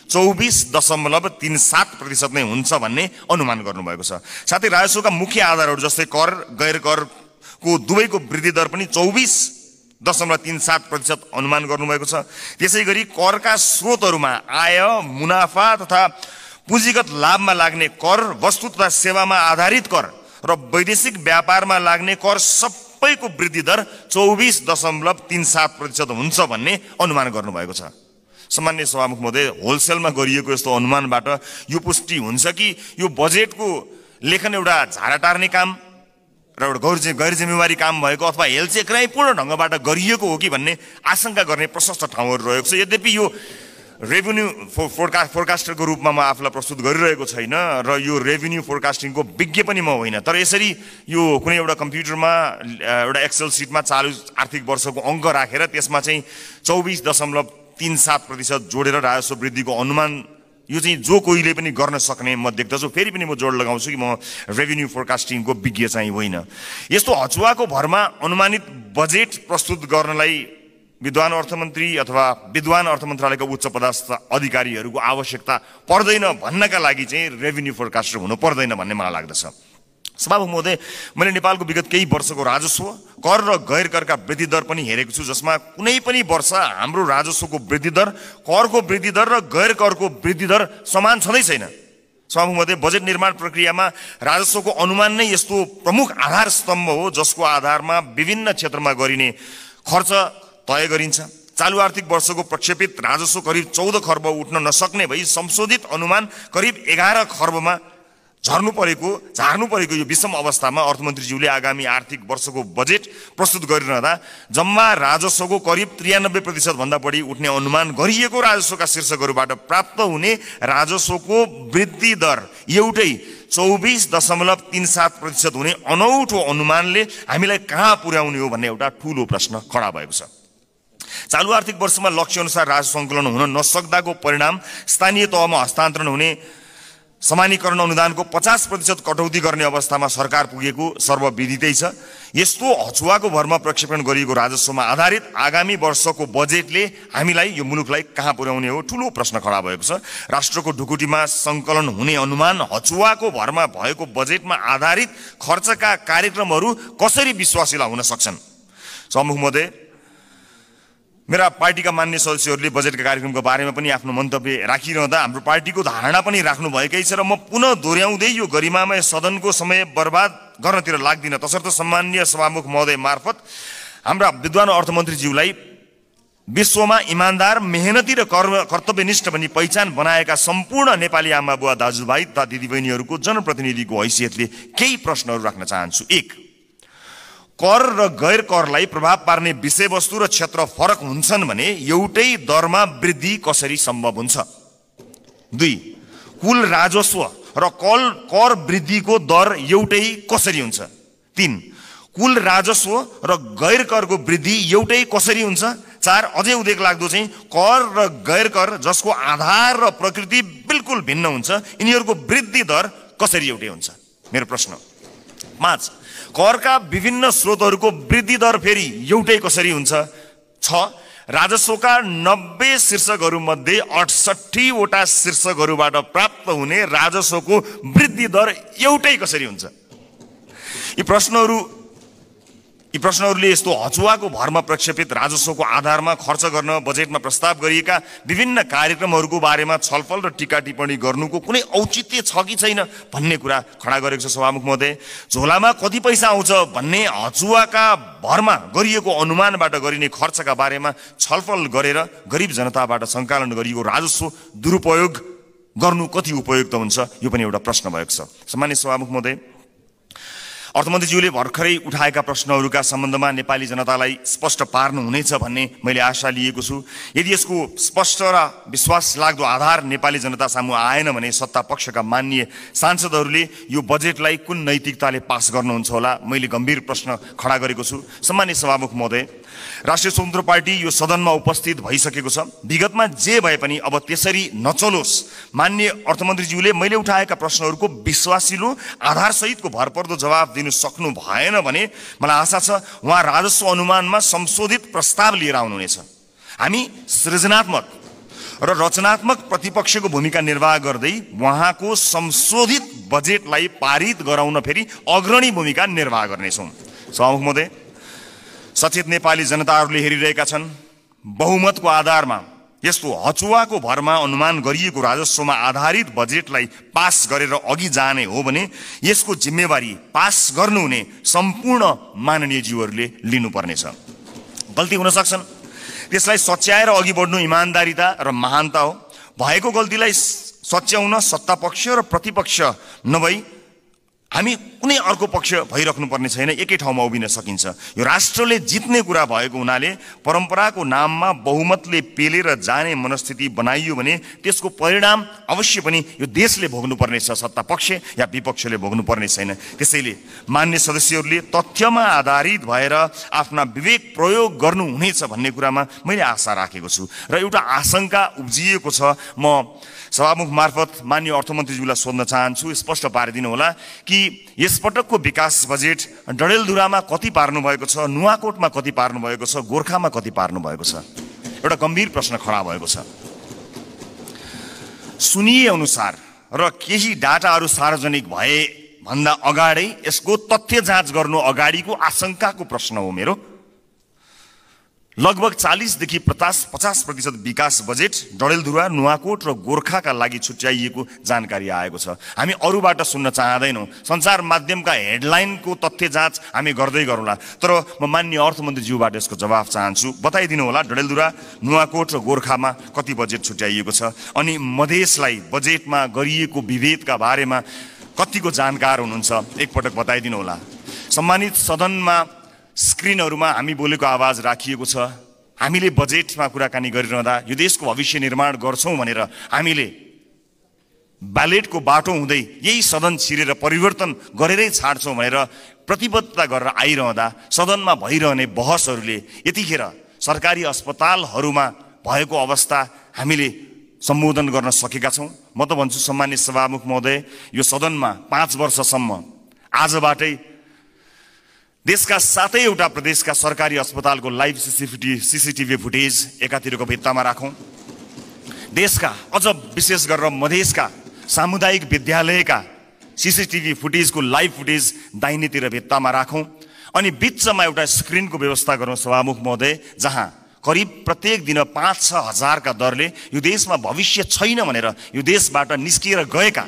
24.37% नै हुन्छ भन्ने अनुमान गर्नुभएको छ। साथै राजस्वका मुख्य आधारहरू जस्तै कर, गैर करको दुवैको वृद्धि दर पनि 24.37% अनुमान गर्नुभएको छ। त्यसै गरी करका स्रोतहरूमा आय, मुनाफा तथा पुँजीगत लाभमा लाग्ने कर, वस्तु तथा सेवामा आधारित कर र वैदेशिक व्यापारमा लाग्ने कर सबैको वृद्धि दर 24.37% हुन्छ भन्ने अनुमान गर्नुभएको छ। सामान्य सभामुख महोदय, होलसेलमा गरिएको यस्तो अनुमानबाट यो पुष्टि हुन्छ कि यो बजेटको लेखन एउटा झाडा टार्ने काम र एउटा गैर जिम्मेवारी काम भएको अथवा हेलचेक्राइपूर्ण ढङ्गबाट गरिएको हो कि भन्ने आशंका गर्ने प्रशस्त ठाउँहरू रहेको छ। यद्यपि यो रेभेन्यू फोरकास्टरको रूपमा म आफूलाई प्रस्तुत गरिरहेको छैन र यो रेभेन्यू फोरकास्टिङको विज्ञ पनि म होइन। तर यसरी यो कुनै एउटा कम्प्युटरमा एउटा एक्सेल सिटमा चालु आर्थिक वर्षको अङ्क राखेर त्यसमा चाहिँ 24.37% जोडेर राजस्व वृद्धिको अनुमान, यो चाहिँ जो कोहीले पनि गर्न सक्ने म देख्दछु। फेरि पनि म जोड लगाउँछु कि म रेभेन्यू फोरकास्टिङको विज्ञ चाहिँ होइन। यस्तो हचुवाको भरमा अनुमानित बजेट प्रस्तुत गर्नलाई विद्वान अर्थमन्त्री अथवा विद्वान अर्थ मन्त्रालयका उच्च पदस्थ अधिकारीहरूको आवश्यकता पर्दैन भन्नका लागि चाहिँ रेभेन्यू फोरकास्टर हुनु पर्दैन भन्ने मलाई लाग्दछ। सभामुख महोदय, मैले नेपालको विगत केही वर्षको राजस्व, कर र गैर करका वृद्धि दर पनि हेरेको छु, जसमा कुनै पनि वर्ष हाम्रो राजस्वको वृद्धि दर, करको वृद्धि दर र गैर करको वृद्धि दर समान छँदै छैन। सभामुख महोदय, बजेट निर्माण प्रक्रियामा राजस्वको अनुमान नै यस्तो प्रमुख आधार स्तम्भ हो जसको आधारमा विभिन्न क्षेत्रमा गरिने खर्च तय गरिन्छ। चालु आर्थिक वर्षको प्रक्षेपित राजस्व करिब 14 खर्ब उठ्न नसक्ने भई संशोधित अनुमान करिब 11 खर्बमा झार्नु परेको यो विषम अवस्थामा अर्थमन्त्रीज्यूले आगामी आर्थिक वर्षको बजेट प्रस्तुत गरिरहँदा जम्मा राजस्वको करिब 93% भन्दा बढी उठ्ने अनुमान गरिएको राजस्वका शीर्षकहरूबाट प्राप्त हुने राजस्वको वृद्धि दर एउटै 24.37% हुने अनौठो अनुमानले हामीलाई कहाँ पुर्याउने हो भन्ने एउटा ठूलो प्रश्न खडा भएको छ। चालु आर्थिक वर्षमा लक्ष्य अनुसार राजस्व सङ्कलन हुन नसक्दाको परिणाम स्थानीय तहमा हस्तान्तरण हुने समानीकरण अनुदानको 50% कटौती गर्ने अवस्थामा सरकार पुगेको सर्वविदितै छ। यस्तो हचुवाको भरमा प्रक्षेपण गरिएको राजस्वमा आधारित आगामी वर्षको बजेटले हामीलाई यो मुलुकलाई कहाँ पुर्याउने हो ठूलो प्रश्न खडा भएको छ। राष्ट्रको ढुकुटीमा सङ्कलन हुने अनुमान हचुवाको भरमा भएको बजेटमा आधारित खर्चका कार्यक्रमहरू कसरी विश्वासिला हुन सक्छन्? सभामुख महोदय, मेरा पार्टीका मान्य सदस्यहरूले बजेटका कार्यक्रमको बारेमा पनि आफ्नो मन्तव्य राखिरहँदा हाम्रो पार्टीको धारणा पनि राख्नु भएकै छ र म पुनः दोहोर्याउँदै यो गरिमामय सदनको समय बर्बाद गर्नतिर लाग्दिन। तसर्थ सम्माननीय सभामुख महोदय मार्फत हाम्रा विद्वान अर्थमन्त्रीज्यूलाई विश्वमा इमान्दार, मेहनती र कर्तव्यनिष्ठ भनी पहिचान बनाएका सम्पूर्ण नेपाली आमा बुवा दाजुभाइ तथा दिदीबहिनीहरूको जनप्रतिनिधिको हैसियतले केही प्रश्नहरू राख्न चाहन्छु। 1, कर र गैर करलाई प्रभाव पार्ने विषयवस्तु र क्षेत्र फरक हुन्छन् भने एउटै दरमा वृद्धि कसरी सम्भव हुन्छ? 2, कुल राजस्व र कर वृद्धिको दर एउटै कसरी हुन्छ? 3, कुल राजस्व र गैर करको वृद्धि एउटै कसरी हुन्छ? 4, अझै उदेक लाग्दो चाहिँ कर र गैर कर जसको आधार र प्रकृति बिल्कुल भिन्न हुन्छ, यिनीहरूको वृद्धि दर कसरी एउटै हुन्छ? मेरो प्रश्न। 5, करका विभिन्न स्रोतहरूको वृद्धि दर फेरि एउटै कसरी हुन्छ? 6, राजस्वका 90 शीर्षकहरूमध्ये 68 वटा शीर्षकहरूबाट प्राप्त हुने राजस्वको वृद्धि दर एउटै कसरी हुन्छ? यी प्रश्नहरूले यस्तो हचुवाको भरमा प्रक्षेपित राजस्वको आधारमा खर्च गर्न बजेटमा प्रस्ताव गरिएका विभिन्न कार्यक्रमहरूको बारेमा छलफल र टीका टिप्पणी गर्नुको कुनै औचित्य छ कि छैन भन्ने कुरा खडा गरेको छ। सभामुख महोदय, झोलामा कति पैसा आउँछ भन्ने हचुवाका भरमा गरिएको अनुमानबाट गरिने खर्चका बारेमा छलफल गरेर गरिब जनताबाट सङ्कलन गरिएको राजस्व दुरुपयोग गर्नु कति उपयुक्त हुन्छ, यो पनि एउटा प्रश्न भएको छ। सम्मानित सभामुख महोदय, अर्थमन्त्रीज्यूले भर्खरै उठाएका प्रश्नहरूका सम्बन्धमा नेपाली जनतालाई स्पष्ट पार्नुहुनेछ भन्ने मैले आशा लिएको छु। यदि यसको स्पष्ट र विश्वास लाग्दो आधार नेपाली जनता सामु आएन भने सत्ता पक्षका माननीय सांसदहरूले यो बजेटलाई कुन नैतिकताले पास गर्नुहुन्छ होला, मैले गम्भीर प्रश्न खडा गरेको छु। सम्मानित सभामुख महोदय, राष्ट्रिय स्वतन्त्र पार्टी यो सदनमा उपस्थित भइसकेको छ। विगतमा जे भए पनि अब त्यसरी नचलोस्। माननीय अर्थमन्त्रीज्यूले मैले उठाएका प्रश्नहरूको विश्वासिलो आधारसहितको भरपर्दो जवाब दिनु सक्नु भएन भने मलाई आशा छ उहाँ राजस्व अनुमानमा संशोधित प्रस्ताव लिएर आउनुहुनेछ। हामी सृजनात्मक र रचनात्मक प्रतिपक्षको भूमिका निर्वाह गर्दै उहाँको संशोधित बजेटलाई पारित गराउन फेरि अग्रणी भूमिका निर्वाह गर्नेछौँ। सभामुख महोदय, सचेत नेपाली जनताहरूले हेरिरहेका छन्। बहुमतको आधारमा यस्तो हचुवाको भरमा अनुमान गरिएको राजस्वमा आधारित बजेटलाई पास गरेर अघि जाने हो भने यसको जिम्मेवारी पास गर्नुहुने सम्पूर्ण माननीय ज्यूहरूले लिनुपर्नेछ। गल्ती हुन सक्छन्, त्यसलाई सच्याएर अघि बढ्नु इमान्दारिता र महानता हो। भएको गल्तीलाई सच्याउन सत्तापक्ष र प्रतिपक्ष नभई हामी कुनै अर्को पक्ष भइराख्नु पर्ने छैन, एकै ठाउँमा उभिन सकिन्छ। यो राष्ट्रले जित्ने कुरा भएको हुनाले परम्पराको नाममा बहुमतले पेलेर जाने मनस्थिति बनाइयो भने त्यसको परिणाम अवश्य पनि यो देशले भोग्नुपर्ने छ, सत्ता पक्ष या विपक्षले भोग्नुपर्ने छैन। त्यसैले मान्य सदस्यहरूले तथ्यमा आधारित भएर आफ्ना विवेक प्रयोग गर्नुहुनेछ भन्ने कुरामा मैले आशा राखेको छु र एउटा आशंका उब्जिएको छ। म सभामुख मार्फत माननीय अर्थमन्त्रीज्यूलाई सोध्न चाहन्छु, स्पष्ट पारिदिनु होला कि यसपटकको विकास बजेट डडेलधुरामा कति पार्नु भएको छ, नुवाकोटमा कति पार्नु भएको छ, गोर्खामा कति पार्नु भएको छ? एउटा गम्भीर प्रश्न खडा भएको छ। सुनिए अनुसार र केही डाटाहरू सार्वजनिक भए भन्दा अगाडै यसको तथ्य जाँच गर्नु अगाडिको आशंकाको प्रश्न हो मेरो। लगभग 40देखि 50% विकास बजेट डडेलधुरा, नुवाकोट र गोर्खाका लागि छुट्याइएको जानकारी आएको छ। हामी अरूबाट सुन्न चाहँदैनौँ। सञ्चार माध्यमका हेडलाइनको तथ्य जाँच हामी गर्दै गरौँला, तर म माननीय अर्थमन्त्रीज्यूबाट यसको जवाफ चाहन्छु। बताइदिनु होला डडेलधुरा, नुवाकोट र गोर्खामा कति बजेट छुट्याइएको छ अनि मधेसलाई बजेटमा गरिएको विभेदका बारेमा कतिको जानकार हुनुहुन्छ एकपटक बताइदिनु होला। सम्मानित सदनमा स्क्रिनहरूमा हामी बोलेको आवाज राखिएको छ। हामीले बजेटमा कुराकानी गरिरहँदा यो देशको भविष्य निर्माण गर्छौँ भनेर हामीले ब्यालेटको बाटो हुँदै यही सदन छिरेर परिवर्तन गरेरै छाड्छौँ भनेर प्रतिबद्धता गरेर आइरहँदा सदनमा भइरहने बहसहरूले यतिखेर सरकारी अस्पतालहरूमा भएको अवस्था हामीले सम्बोधन गर्न सकेका छौँ। म त भन्छु सम्मान्य सभामुख महोदय, यो सदनमा 5 वर्षसम्म आजबाटै देशका 7वटा प्रदेशका सरकारी अस्पतालको लाइभ सीसीटीभी फुटेज एकातिरको भित्तामा राखौँ। देशका अझ विशेष गरेर मधेसका सामुदायिक विद्यालयका सीसीटीभी फुटेजको लाइभ फुटेज दाहिनेतिर भित्तामा राखौँ अनि बिचमा एउटा स्क्रिनको व्यवस्था गरौँ सभामुख महोदय, जहाँ करिब प्रत्येक दिन 5-6 हजारका दरले यो देशमा भविष्य छैन भनेर यो देशबाट निस्किएर गएका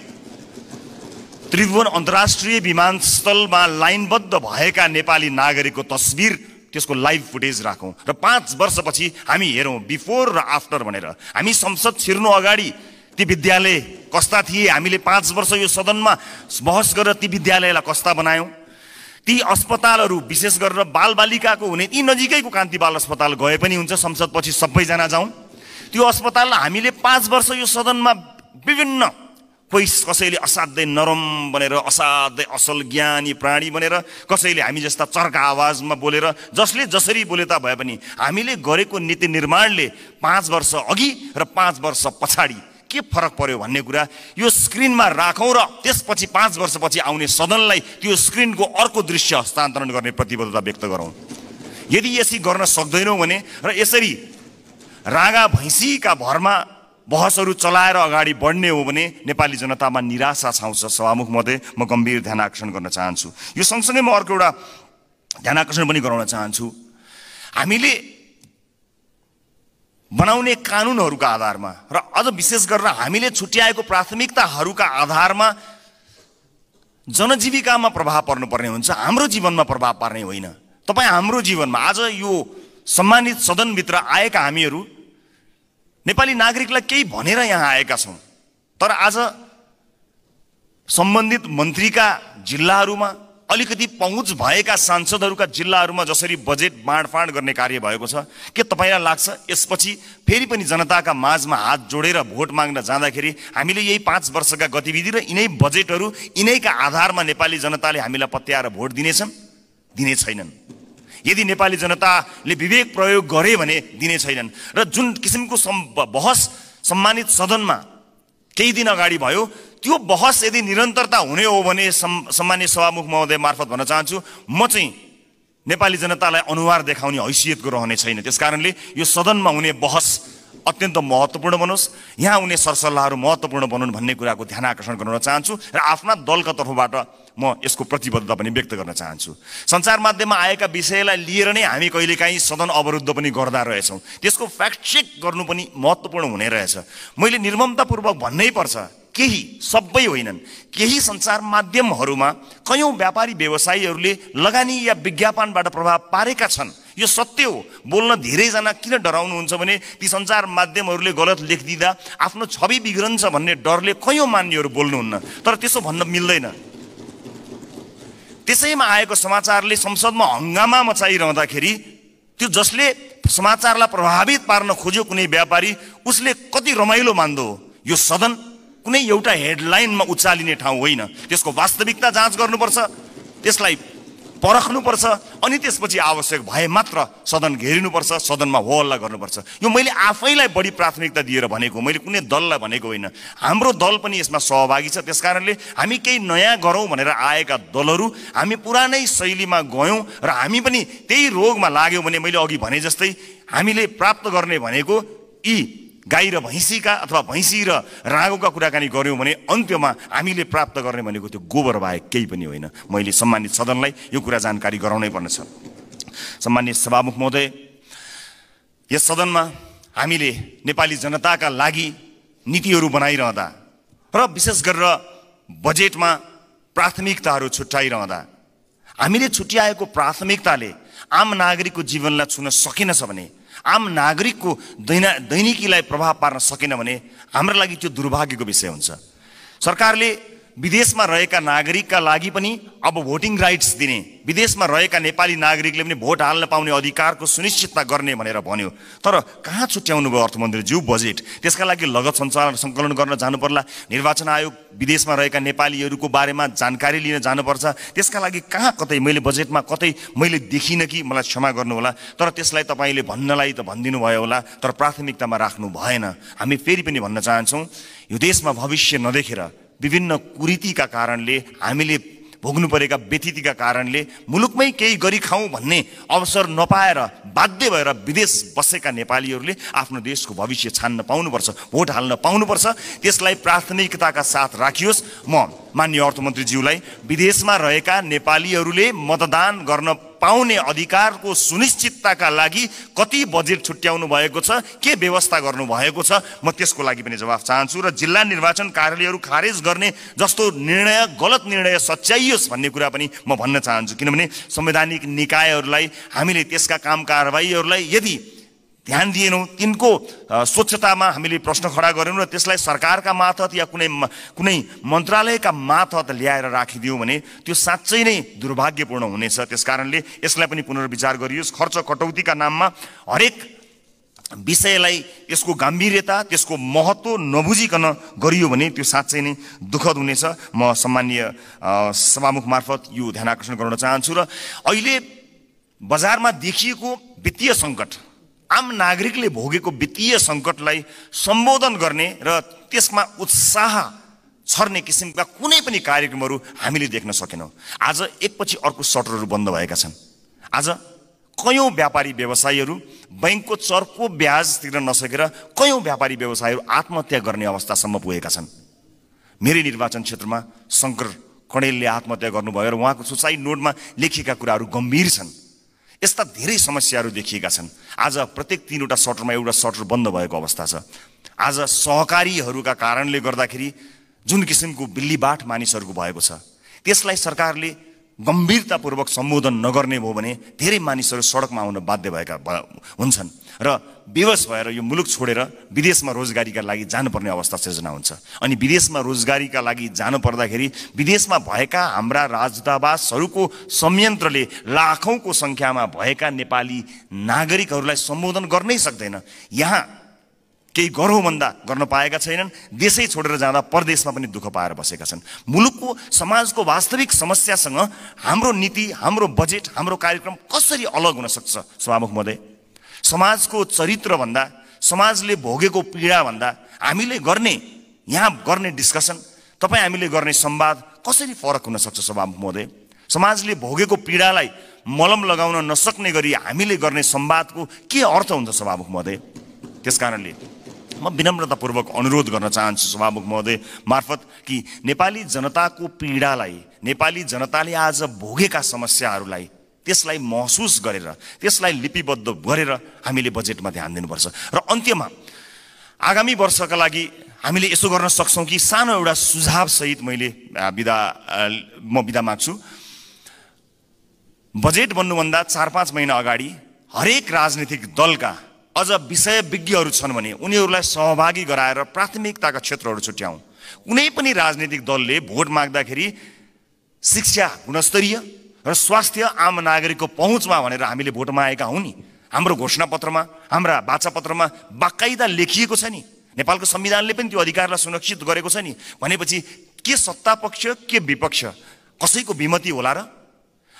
त्रिभुवन अन्तर्राष्ट्रिय विमानस्थलमा लाइनबद्ध भएका नेपाली नागरिकको तस्बिर त्यसको लाइभ फुटेज राखौँ र 5 वर्षपछि हामी हेरौँ बिफोर र आफ्टर भनेर। हामी संसद छिर्नु अगाडि ती विद्यालय कस्ता थिए, हामीले 5 वर्ष यो सदनमा बहस गरेर ती विद्यालयलाई कस्ता बनायौँ। ती अस्पतालहरू विशेष गरेर बालबालिकाको हुने ती नजिकैको कान्ति बाल अस्पताल गए पनि हुन्छ, संसदपछि सबैजना जाउँ। त्यो अस्पताललाई हामीले 5 वर्ष यो सदनमा विभिन्न कोही कसैले असाध्यै नरम बनेर असाध्यै असल ज्ञानी प्राणी बनेर, कसैले हामी जस्ता चर्का आवाजमा बोलेर, जसले जसरी बोले ता भए पनि हामीले गरेको नीति निर्माणले 5 वर्ष अघि र 5 वर्ष पछाडि के फरक पर्यो भन्ने कुरा यो स्क्रिनमा राखौँ र त्यसपछि 5 वर्षपछि आउने सदनलाई त्यो स्क्रिनको अर्को दृश्य हस्तान्तरण गर्ने प्रतिबद्धता व्यक्त गरौँ। यदि यसरी गर्न सक्दैनौँ भने र यसरी रागा भैँसीका भरमा बहसहरू चलाएर अगाडि बढ्ने हो भने नेपाली जनतामा निराशा छाउँछ। सभामुख महोदय, म गम्भीर ध्यान आकर्षण गर्न चाहन्छु। यो सँगसँगै म अर्को एउटा ध्यान आकर्षण पनि गराउन चाहन्छु। हामीले बनाउने कानुनहरूका आधारमा र अझ विशेष गरेर हामीले छुट्याएको प्राथमिकताहरूका आधारमा जनजीविकामा प्रभाव पर्नुपर्ने हुन्छ, हाम्रो जीवनमा प्रभाव पार्ने होइन। तपाईँ हाम्रो जीवनमा आज यो सम्मानित सदनभित्र आएका हामीहरू नेपाली नागरिकलाई केही भनेर यहाँ आएका छौँ, तर आज सम्बन्धित मन्त्रीका जिल्लाहरूमा अलिकति पहुँच भएका सांसदहरूका जिल्लाहरूमा जसरी बजेट बाँडफाँड गर्ने कार्य भएको छ, के तपाईँलाई लाग्छ यसपछि फेरि पनि जनताका माझमा हात जोडेर भोट माग्न जाँदाखेरि हामीले यही 5 वर्षका गतिविधि र यिनै बजेटहरू यिनैका आधारमा नेपाली जनताले हामीलाई पत्याएर भोट दिनेछन्? दिने छैनन्। यदि नेपाली जनताले विवेक प्रयोग गरे भने दिने छैनन्। र जुन किसिमको बहस सम्मानित सदनमा केही दिन अगाडि भयो, त्यो बहस यदि निरन्तरता हुने हो भने सम्मान्य सभामुख महोदय मार्फत भन्न चाहन्छु, म चाहिँ नेपाली जनतालाई अनुहार देखाउने हैसियतको रहने छैन। त्यसकारणले यो सदनमा हुने बहस अत्यन्त महत्त्वपूर्ण बनोस्, यहाँ हुने सरसल्लाहहरू महत्त्वपूर्ण बनुन् भन्ने कुराको ध्यान आकर्षण गर्न चाहन्छु र आफ्ना दलका तर्फबाट म यसको प्रतिबद्धता पनि व्यक्त गर्न चाहन्छु। सञ्चार माध्यममा आएका विषयलाई लिएर नै हामी कहिलेकाहीँ सदन अवरुद्ध पनि गर्दा रहेछौँ, त्यसको फ्याक्ट चेक गर्नु पनि महत्त्वपूर्ण हुने रहेछ। मैले निर्ममतापूर्वक भन्नै पर्छ, केही, सबै होइनन्, केही सञ्चार माध्यमहरूमा कयौँ व्यापारी व्यवसायीहरूले लगानी या विज्ञापनबाट प्रभाव पारेका छन्। यो सत्य हो। बोल्न धेरैजना किन डराउनुहुन्छ भने ती सञ्चार माध्यमहरूले गलत लेखिदिँदा आफ्नो छवि बिग्रन्छ भन्ने डरले कयौँ मान्यहरू बोल्नुहुन्न, तर त्यसो भन्न मिल्दैन। त्यसैमा आएको समाचारले संसदमा हङ्गामा मचाइरहँदाखेरि त्यो जसले समाचारलाई प्रभावित पार्न खोज्यो कुनै व्यापारी, उसले कति रमाइलो मान्दो। यो सदन कुनै एउटा हेडलाइनमा उचालिने ठाउँ होइन, त्यसको वास्तविकता जाँच गर्नुपर्छ, त्यसलाई परख्नुपर्छ अनि त्यसपछि आवश्यक भए मात्र सदन घेरिनुपर्छ, सदनमा हो हल्ला गर्नुपर्छ। यो मैले आफैलाई बढी प्राथमिकता दिएर भनेको, मैले कुनै दललाई भनेको होइन। हाम्रो दल पनि यसमा सहभागी छ। त्यसकारणले हामी केही नयाँ गरौँ भनेर आएका दलहरू हामी पुरानै शैलीमा गयौँ र हामी पनि त्यही रोगमा लाग्यौँ भने मैले अघि भने जस्तै हामीले प्राप्त गर्ने भनेको यी गाई र भैँसीका अथवा भैँसी र रागोका कुराकानी गऱ्यौँ भने अन्त्यमा हामीले प्राप्त गर्ने भनेको त्यो गोबर बाहेक केही पनि होइन। मैले सम्मानित सदनलाई यो कुरा जानकारी गराउनै पर्नेछ। सम्मानित सभामुख महोदय, यस सदनमा हामीले नेपाली जनताका लागि नीतिहरू बनाइरहँदा र विशेष गरेर बजेटमा प्राथमिकताहरू छुट्याइरहँदा हामीले छुट्याएको प्राथमिकताले आम नागरिकको जीवनलाई छुन सकेनछ भने, आम नागरिकको दैनिकीलाई प्रभाव पार्न सकेन भने हाम्रो लागि त्यो दुर्भाग्यको विषय हुन्छ। सरकारले विदेशमा रहेका नागरिकका लागि पनि अब भोटिङ राइट्स दिने, विदेशमा रहेका नेपाली नागरिकले पनि भोट हाल्न पाउने अधिकारको सुनिश्चितता गर्ने भनेर भन्यो। तर कहाँ छुट्याउनु भयो अर्थमन्त्रीज्यू बजेट? त्यसका लागि लगत सङ्कलन गर्न जानुपर्ला, निर्वाचन आयोग विदेशमा रहेका नेपालीहरूको बारेमा जानकारी लिन जानुपर्छ। त्यसका लागि कहाँ कतै मैले बजेटमा कतै मैले देखिनँ कि, मलाई क्षमा गर्नुहोला, तर त्यसलाई तपाईँले भन्नलाई त भनिदिनु भयो होला, तर प्राथमिकतामा राख्नु भएन। हामी फेरि पनि भन्न चाहन्छौँ, यो देशमा भविष्य नदेखेर, विभिन्न कुरीतिका कारणले, हामीले भोग्नु परेका व्यथितिका कारणले मुलुकमै केही गरी खाउँ भन्ने अवसर नपाएर बाध्य भएर विदेश बसेका नेपालीहरूले आफ्नो देशको भविष्य छान्न पाउनुपर्छ, भोट हाल्न पाउनुपर्छ। त्यसलाई प्राथमिकताका साथ राखियोस्। म माननीय अर्थमन्त्रीज्यूलाई विदेशमा रहेका नेपालीहरूले मतदान गर्न पाउने अधिकारको सुनिश्चितताका लागि कति बजेट छुट्याउनु भएको छ, के व्यवस्था गर्नु भएको छ, म त्यसको लागि पनि जवाफ चाहन्छु। र जिल्ला निर्वाचन कार्यालयहरू खारेज गर्ने जस्तो निर्णय, गलत निर्णय सच्याइयोस् भन्ने कुरा पनि म भन्न चाहन्छु। किनभने संवैधानिक निकायहरूलाई, हामीले त्यसका काम कारबाहीहरूलाई यदि ध्यान दिएनौँ, तिनको स्वच्छतामा हामीले प्रश्न खडा गरेनौँ र त्यसलाई सरकारका मार्फत या कुनै मन्त्रालयका मार्फत ल्याएर राखिदियौँ भने त्यो साँच्चै नै दुर्भाग्यपूर्ण हुनेछ। त्यसकारणले यसलाई पनि पुनर्विचार गरियोस्। खर्च कटौतीका नाममा हरेक विषयलाई, यसको गम्भीरता, त्यसको महत्त्व नबुझिकन गरियो भने त्यो साँच्चै नै दुःखद हुनेछ। म सम्माननीय सभामुख मार्फत यो ध्यान आकर्षण गर्न चाहन्छु। र अहिले बजारमा देखिएको वित्तीय सङ्कट, आम नागरिकले भोगेको वित्तीय सङ्कटलाई सम्बोधन गर्ने र त्यसमा उत्साह छर्ने किसिमका कुनै पनि कार्यक्रमहरू हामीले देख्न सकेनौँ। आज एकपछि अर्को सटरहरू बन्द भएका छन्। आज कयौँ व्यापारी व्यवसायीहरू बैंकको चर्को ब्याज तिर्न नसकेर कयौँ व्यापारी व्यवसायीहरू आत्महत्या गर्ने अवस्थासम्म पुगेका छन्। मेरै निर्वाचन क्षेत्रमा शङ्कर कणेलले आत्महत्या गर्नुभयो र उहाँको सुसाइड नोटमा लेखिएका कुराहरू गम्भीर छन्। यस्ता धेरै समस्याहरू देखिएका छन्। आज प्रत्येक 3वटा सटरमा एउटा सटर बन्द भएको अवस्था छ। आज सहकारीहरूका कारणले गर्दाखेरि जुन किसिमको बिल्लीबाट मानिसहरूको भएको छ, त्यसलाई सरकारले गम्भीरतापूर्वक सम्बोधन नगर्ने भयो भने धेरै मानिसहरू सडकमा आउन बाध्य भएका हुन्छन् र बेवश भएर यो मुलुक छोडेर विदेशमा रोजगारीका लागि जानुपर्ने अवस्था सिर्जना हुन्छ। अनि विदेशमा रोजगारीका लागि जानु पर्दाखेरि विदेशमा भएका हाम्रा राजदूतावासहरूको संयन्त्रले लाखौँको सङ्ख्यामा भएका नेपाली नागरिकहरूलाई सम्बोधन गर्नै सक्दैन। यहाँ केही गरौँ भन्दा गर्न पाएका छैनन्। देशै छोडेर जाँदा परदेशमा पनि दुःख पाएर बसेका छन्। मुलुकको, समाजको वास्तविक समस्यासँग हाम्रो नीति, हाम्रो बजेट, हाम्रो कार्यक्रम कसरी अलग हुन सक्छ? सभामुख महोदय, समाजको चरित्रभन्दा, समाजले भोगेको पीडाभन्दा हामीले यहाँ गर्ने डिस्कसन, तपाईँ हामीले गर्ने संवाद कसरी फरक हुन सक्छ? सभामुख महोदय, समाजले भोगेको पीडालाई मलम लगाउन नसक्ने गरी हामीले गर्ने संवादको के अर्थ हुन्छ? सभामुख महोदय, त्यसकारणले म विनम्रतापूर्वक अनुरोध गर्न चाहन्छु सभामुख महोदय मार्फत कि नेपाली जनताको पीडालाई, नेपाली जनताले आज भोगेका समस्याहरूलाई, त्यसलाई महसुस गरेर, त्यसलाई लिपिबद्ध गरेर हामीले बजेटमा ध्यान दिनुपर्छ। र अन्त्यमा आगामी वर्षका लागि हामीले यसो गर्न सक्छौँ कि सानो एउटा सुझावसहित मैले म बिदा माग्छु। बजेट बन्नुभन्दा 4-5 महिना अगाडि हरेक राजनीतिक दलका अझ विषयविज्ञहरू छन् भने उनीहरूलाई सहभागी गराएर प्राथमिकताका क्षेत्रहरू छुट्याउँ। कुनै पनि राजनीतिक दलले भोट माग्दाखेरि शिक्षा गुणस्तरीय र स्वास्थ्य आम नागरिकको पहुँचमा भनेर हामीले भोट मागेका हौँ नि। हाम्रो घोषणापत्रमा, हाम्रा वाचापत्रमा बाकाइदा लेखिएको छ नि। नेपालको संविधानले पनि त्यो अधिकारलाई सुरक्षित गरेको छ नि। भनेपछि के सत्ता पक्ष के विपक्ष कसैको विमति होला र?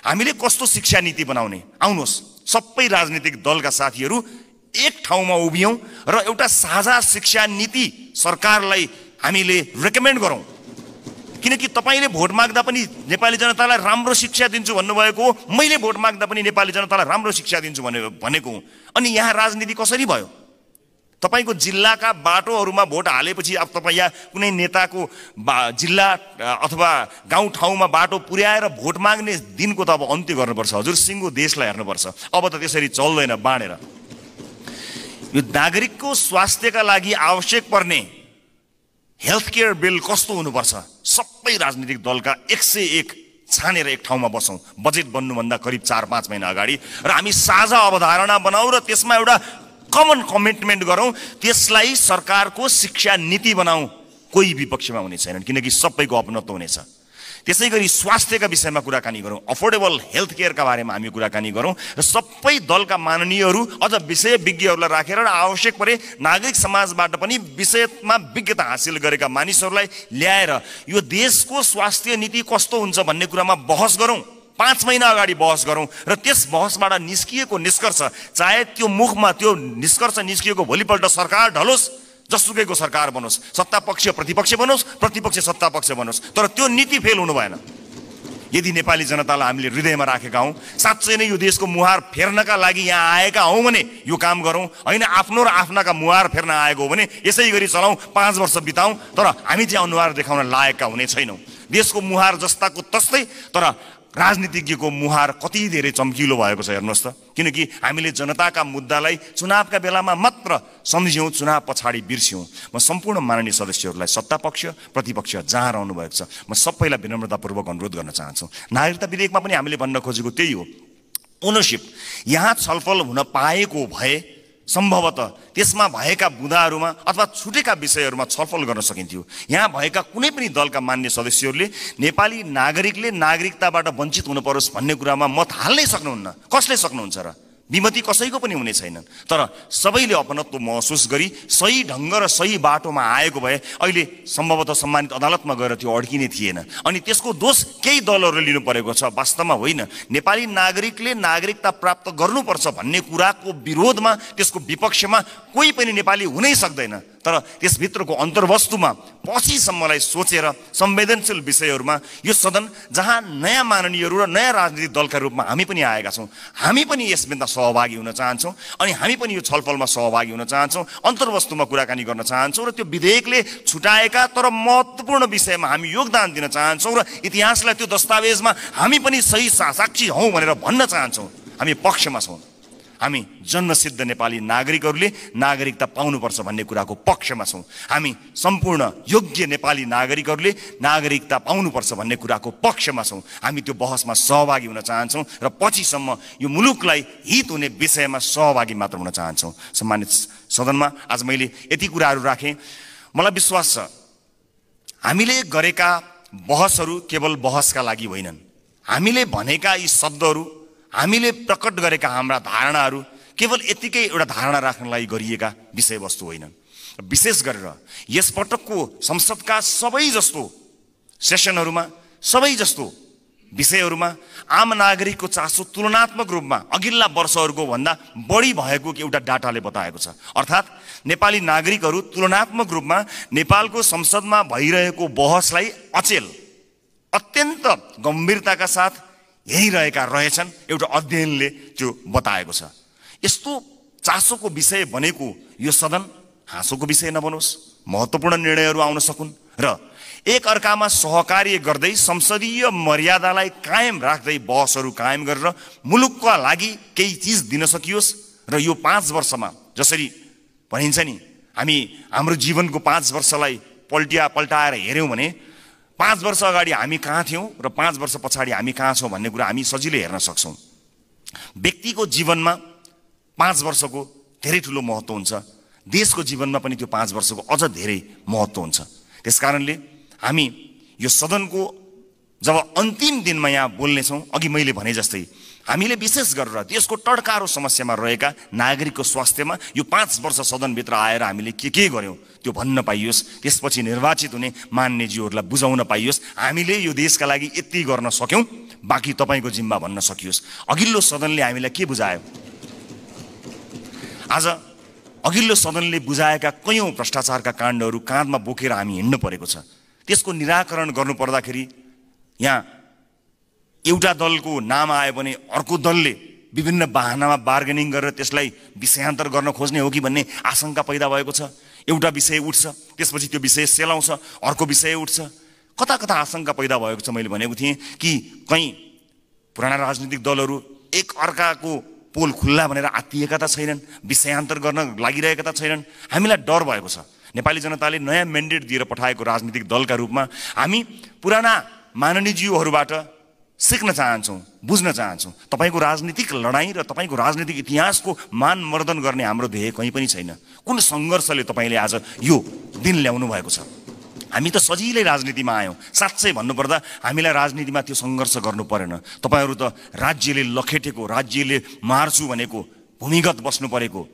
हामीले कस्तो शिक्षा नीति बनाउने? आउनुहोस् सबै राजनीतिक दलका साथीहरू एक ठाउँमा उभियौँ र एउटा साझा शिक्षा नीति सरकारलाई हामीले रेकमेन्ड गरौँ। किनकि तपाईँले भोट माग्दा पनि नेपाली जनतालाई राम्रो शिक्षा दिन्छु भन्नुभएको हो, मैले भोट माग्दा पनि नेपाली जनतालाई राम्रो शिक्षा दिन्छु भनेको हुँ। अनि यहाँ राजनीति कसरी भयो? तपाईँको जिल्लाका बाटोहरूमा भोट हालेपछि अब तपाईँ यहाँ कुनै नेताको जिल्ला अथवा गाउँठाउँमा बाटो पुर्याएर भोट माग्ने दिनको त अब अन्त्य गर्नुपर्छ हजुर। सिङ्गो देशलाई हेर्नुपर्छ। अब त त्यसरी चल्दैन बाँडेर। यो नागरिकको स्वास्थ्यका लागि आवश्यक पर्ने हेल्थ केयर बिल कस्तो हुनुपर्छ? सबै राजनीतिक दलका 101 छानेर एक ठाउँमा बसौँ बजेट बन्नुभन्दा करिब 4-5 महिना अगाडि र हामी साझा अवधारणा बनाऊ र त्यसमा एउटा कमन कमिटमेन्ट गरौँ। त्यसलाई सरकारको शिक्षा नीति बनाऊ। कोही विपक्षमा हुने छैनन्, किनकि सबैको अपनत्व हुनेछ। त्यसै गरी स्वास्थ्यका विषयमा कुराकानी गरौँ, अफोर्डेबल हेल्थ केयरका बारेमा हामी कुराकानी गरौँ र सबै दलका माननीयहरू अझ विषय विज्ञहरूलाई राखेर र आवश्यक परे नागरिक समाजबाट पनि विषयमा विज्ञता हासिल गरेका मानिसहरूलाई ल्याएर यो देशको स्वास्थ्य नीति कस्तो हुन्छ भन्ने कुरामा बहस गरौँ। 5 महिना अगाडि बहस गरौँ र त्यस बहसबाट निस्किएको निष्कर्ष, चाहे त्यो मुखमा त्यो निष्कर्ष निस्किएको भोलिपल्ट सरकार ढलोस्, जसुकैको सरकार बनोस्, सत्ता पक्ष प्रतिपक्ष बनोस्, प्रतिपक्ष सत्ता पक्ष बनोस्, तर त्यो नीति फेल हुनु भएन। यदि नेपाली जनतालाई हामीले हृदयमा राखेका हौँ, साँच्चै नै यो देशको मुहार फेर्नका लागि यहाँ आएका हौँ भने यो काम गरौँ, होइन आफ्नो र आफ्नाका मुहार फेर्न आएको हो भने यसै गरी चलाउँ, 5 वर्ष बिताउँ, तर हामी चाहिँ अनुहार देखाउन लायकका हुने छैनौँ। देशको मुहार जस्ताको तस्तै, तर राजनीतिज्ञको मुहार कति धेरै चम्किलो भएको छ हेर्नुहोस् त। किनकि हामीले जनताका मुद्दालाई चुनावका बेलामा मात्र सम्झ्यौँ, चुनाव पछाडि बिर्स्यौँ। म सम्पूर्ण माननीय सदस्यहरूलाई, सत्ता पक्ष प्रतिपक्ष जहाँ रहनु भएको छ, म सबैलाई विनम्रतापूर्वक अनुरोध गर्न चाहन्छु। नागरिकता विधेयकमा पनि हामीले भन्न खोजेको त्यही हो, ओनरसिप। यहाँ छलफल हुन पाएको भए सम्भवतः त्यसमा भएका बुँदाहरूमा अथवा छुटेका विषयहरूमा छलफल गर्न सकिन्थ्यो। यहाँ भएका कुनै पनि दलका मान्य सदस्यहरूले नेपाली नागरिकले नागरिकताबाट वञ्चित हुन परोस् भन्ने कुरामा मत हाल्नै सक्नुहुन्न। कसले सक्नुहुन्छ र? विमति कसैको पनि हुने छैनन्। तर सबैले अपनत्व महसुस गरी सही ढङ्ग र सही बाटोमा आएको भए अहिले सम्भवतः सम्मानित अदालतमा गएर त्यो अड्किने थिएन। अनि त्यसको दोष केही दलहरूले लिनु परेको छ, वास्तवमा होइन। नेपाली नागरिकले नागरिकता प्राप्त गर्नुपर्छ भन्ने कुराको विरोधमा, त्यसको विपक्षमा कोही पनि नेपाली हुनै सक्दैन। तर त्यसभित्रको अन्तर्वस्तुमा पछिसम्मलाई सोचेर संवेदनशील विषयहरूमा यो सदन जहाँ नयाँ माननीयहरू र नयाँ राजनीतिक दलका रूपमा हामी पनि आएका छौँ, हामी पनि यसमा सहभागी हुन चाहन्छौँ अनि हामी पनि यो छलफलमा सहभागी हुन चाहन्छौँ, अन्तर्वस्तुमा कुराकानी गर्न चाहन्छौँ र त्यो विधेयकले छुटाएका तर महत्त्वपूर्ण विषयमा हामी योगदान दिन चाहन्छौँ र इतिहासलाई त्यो दस्तावेजमा हामी पनि सही साक्षी हौँ भनेर भन्न चाहन्छौँ। हामी पक्षमा छौँ। हामी जन्मसिद्ध नेपाली नागरिकहरूले नागरिकता पाउनुपर्छ भन्ने कुराको पक्षमा छौँ। हामी सम्पूर्ण योग्य नेपाली नागरिकहरूले नागरिकता पाउनुपर्छ भन्ने कुराको पक्षमा छौँ। हामी त्यो बहसमा सहभागी हुन चाहन्छौँ र पछिसम्म यो मुलुकलाई हित हुने विषयमा सहभागी मात्र हुन चाहन्छौँ। सम्मानित सदनमा आज मैले यति कुराहरू राखेँ। मलाई विश्वास छ हामीले गरेका बहसहरू केवल बहसका लागि होइनन्। हामीले भनेका यी शब्दहरू, हामीले प्रकट गरेका हाम्रा धारणाहरू केवल यतिकै एउटा धारणा राख्नलाई गरिएका विषयवस्तु होइनन्। विशेष गरेर यसपटकको संसदका सबै जस्तो सेसनहरूमा, सबै जस्तो विषयहरूमा आम नागरिकको चासो तुलनात्मक रूपमा अघिल्ला वर्षहरूको भन्दा बढी भएको एउटा डाटाले बताएको छ। अर्थात् नेपाली नागरिकहरू तुलनात्मक रूपमा नेपालको संसदमा भइरहेको बहसलाई अचेल, अत्यन्त गम्भीरताका साथ हेरिरहेका रहेछन्। एउटा अध्ययनले त्यो बताएको छ। यस्तो चासोको विषय बनेको यो सदन हाँसोको विषय नबनोस्, महत्त्वपूर्ण निर्णयहरू आउन सकुन् र एक अर्कामा सहकार्य गर्दै संसदीय मर्यादालाई कायम राख्दै बहसहरू कायम गरेर मुलुकका लागि केही चिज दिन सकियोस्। र यो 5 वर्षमा जसरी भनिन्छ नि, हामी हाम्रो जीवनको 5 वर्षलाई पल्टाएर हेऱ्यौँ भने 5 वर्ष अगाडि हामी कहाँ थियौँ र 5 वर्ष पछाडि हामी कहाँ छौँ भन्ने कुरा हामी सजिलै हेर्न सक्छौँ। व्यक्तिको जीवनमा 5 वर्षको धेरै ठुलो महत्त्व हुन्छ, देशको जीवनमा पनि त्यो 5 वर्षको अझ धेरै महत्त्व हुन्छ। त्यसकारणले हामी यो सदनको जब अन्तिम दिनमा यहाँ बोल्नेछौँ, अघि मैले भने जस्तै हामीले विशेष गरेर देशको टड्कारो समस्यामा रहेका नागरिकको स्वास्थ्यमा यो 5 वर्ष सदनभित्र आएर हामीले के गर्यौँ त्यो भन्न पाइयोस्। त्यसपछि निर्वाचित हुने मान्यज्यूहरूलाई बुझाउन पाइयोस् हामीले यो देशका लागि यति गर्न सक्यौँ, बाँकी तपाईँको जिम्मा भन्न सकियोस्। अघिल्लो सदनले हामीलाई के बुझायो? आज अघिल्लो सदनले बुझाएका कयौँ भ्रष्टाचारका काण्डहरू काँधमा बोकेर हामी हिँड्नु परेको छ। त्यसको निराकरण गर्नु पर्दाखेरि यहाँ एउटा दलको नाम आयो भने अर्को दलले विभिन्न बहानामा बार्गेनिङ गरेर त्यसलाई विषयान्तर गर्न खोज्ने हो कि भन्ने आशंका पैदा भएको छ। एउटा विषय उठ्छ, त्यसपछि त्यो विषय सेलाउँछ, अर्को विषय उठ्छ। कता कता आशंका पैदा भएको छ। मैले भनेको थिएँ कि कहीँ पुराना राजनीतिक दलहरू एक अर्काको पोल खुल्ला भनेर आत्तिएका त छैनन्, विषयान्तर गर्न लागिरहेका त छैनन्। हामीलाई डर भएको छ। नेपाली जनताले नयाँ म्यान्डेट दिएर पठाएको राजनीतिक दलका रूपमा हामी पुराना माननीयज्यूहरूबाट सिक्न चाहन्छौँ, बुझ्न चाहन्छौँ। तपाईँको राजनीतिक लडाइँ र तपाईँको राजनीतिक इतिहासको मानमर्दन गर्ने हाम्रो ध्येय कहीँ पनि छैन। कुन सङ्घर्षले तपाईँले आज यो दिन ल्याउनु भएको छ? हामी त सजिलै राजनीतिमा आयौँ। साँच्चै भन्नुपर्दा हामीलाई राजनीतिमा त्यो सङ्घर्ष गर्नु परेन। तपाईँहरू त राज्यले लखेटेको, राज्यले मार्छु भनेको, भूमिगत बस्नु परेको,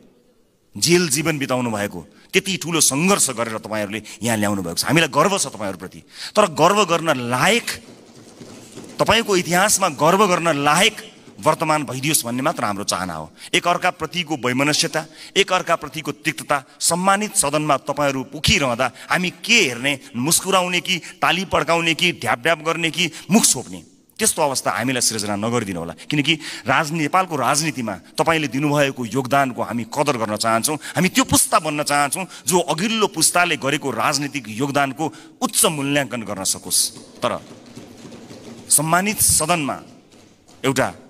जेल जीवन बिताउनु भएको त्यति ठुलो सङ्घर्ष गरेर तपाईँहरूले यहाँ ल्याउनु भएको छ। हामीलाई गर्व छ तपाईँहरूप्रति। तर गर्व गर्न लायक, तपाईँको इतिहासमा गर्व गर्न लायक वर्तमान भइदियोस् भन्ने मात्र हाम्रो चाहना हो। एकअर्काप्रतिको वैमनस्यता, एकअर्काप्रतिको तिक्तता, सम्मानित सदनमा तपाईँहरू उखिरहँदा हामी के हेर्ने, मुस्कुराउने कि ताली पड्काउने कि ढ्याप ढ्याप गर्ने कि मुख छोप्ने, त्यस्तो अवस्था हामीलाई सिर्जना नगरिदिनु होला। किनकि नेपालको राजनीतिमा तपाईँले दिनुभएको योगदानको हामी कदर गर्न चाहन्छौँ। हामी त्यो पुस्ता बन्न चाहन्छौँ जो अघिल्लो पुस्ताले गरेको राजनीतिक योगदानको उच्च मूल्याङ्कन गर्न सकोस्। तर सम्मानित सदनमा एउटा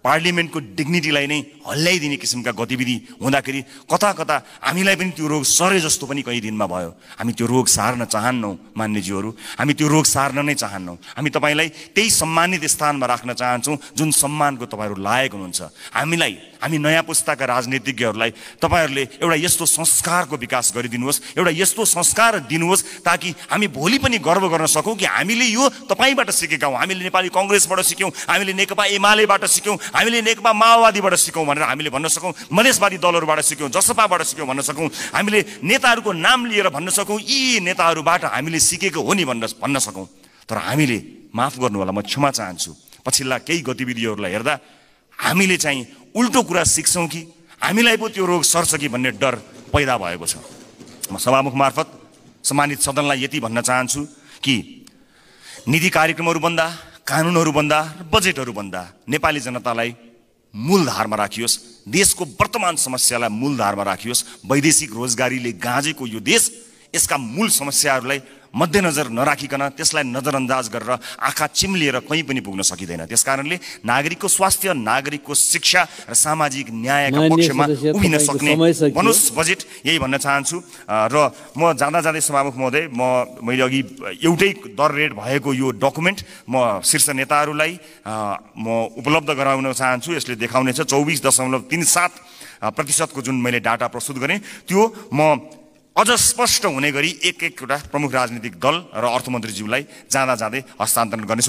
पार्लिमेन्टको डिग्निटीलाई नै हल्लाइदिने किसिमका गतिविधि हुँदाखेरि कता कता हामीलाई पनि त्यो रोग सरे जस्तो पनि कहीँ दिनमा भयो। हामी त्यो रोग सार्न चाहन्नौँ मान्यज्यूहरू, हामी त्यो रोग सार्न नै चाहन्नौँ। हामी तपाईँलाई त्यही सम्मानित स्थानमा राख्न चाहन्छौँ जुन सम्मानको तपाईँहरू लायक हुनुहुन्छ। हामी नयाँ पुस्ताका राजनीतिज्ञहरूलाई तपाईँहरूले एउटा यस्तो संस्कारको विकास गरिदिनुहोस्, एउटा यस्तो संस्कार दिनुहोस् ताकि हामी भोलि पनि गर्व गर्न सकौँ कि हामीले यो तपाईँबाट सिकेका हौँ। हामीले नेपाली कङ्ग्रेसबाट सिक्यौँ, हामीले नेकपा एमालेबाट सिक्यौँ, हामीले नेकपा माओवादीबाट सिक्यौँ भनेर हामीले भन्न सकौँ, मधेसवादी दलहरूबाट सिक्यौँ, जसपाबाट सिक्यौँ भन्न सकौँ, हामीले नेताहरूको नाम लिएर भन्न सकौँ यी नेताहरूबाट हामीले सिकेको हो नि भन्न सकौँ। तर हामीले, माफ गर्नु होला, म क्षमा चाहन्छु, पछिल्ला केही गतिविधिहरूलाई हेर्दा हामीले चाहिँ उल्टो कुरा सिक्छौँ कि हामीलाई पो त्यो रोग सर्छ कि भन्ने डर पैदा भएको छ। म सभामुख मार्फत सम्मानित सदनलाई यति भन्न चाहन्छु कि नीति कार्यक्रमहरू बन्दा, कानुनहरू बन्दा, बजेटहरू बन्दा नेपाली जनतालाई मूलधारमा राखियोस्, देशको वर्तमान समस्यालाई मूलधारमा राखियोस्। वैदेशिक रोजगारीले गाँजेको यो देश यसका मूल समस्याहरूलाई मध्यनजर नराखिकन त्यसलाई नजरअन्दाज गरेर आँखा चिम्लिएर कहीँ पनि पुग्न सकिँदैन। त्यसकारणले नागरिकको स्वास्थ्य, नागरिकको शिक्षा र सामाजिक न्यायका पक्षमा उभिन सक्ने बनोस् बजेट, यही भन्न चाहन्छु। र म जाँदा जाँदै सभामुख महोदय, मैले अघि एउटै दर रेट भएको यो डकुमेन्ट म शीर्ष नेताहरूलाई म उपलब्ध गराउन चाहन्छु। यसले देखाउनेछ 24.37% जुन मैले डाटा प्रस्तुत गरेँ त्यो म अझ स्पष्ट हुने गरी एक एकवटा प्रमुख राजनीतिक दल र अर्थमन्त्रीज्यूलाई जाँदा जाँदै हस्तान्तरण गर्नेछु।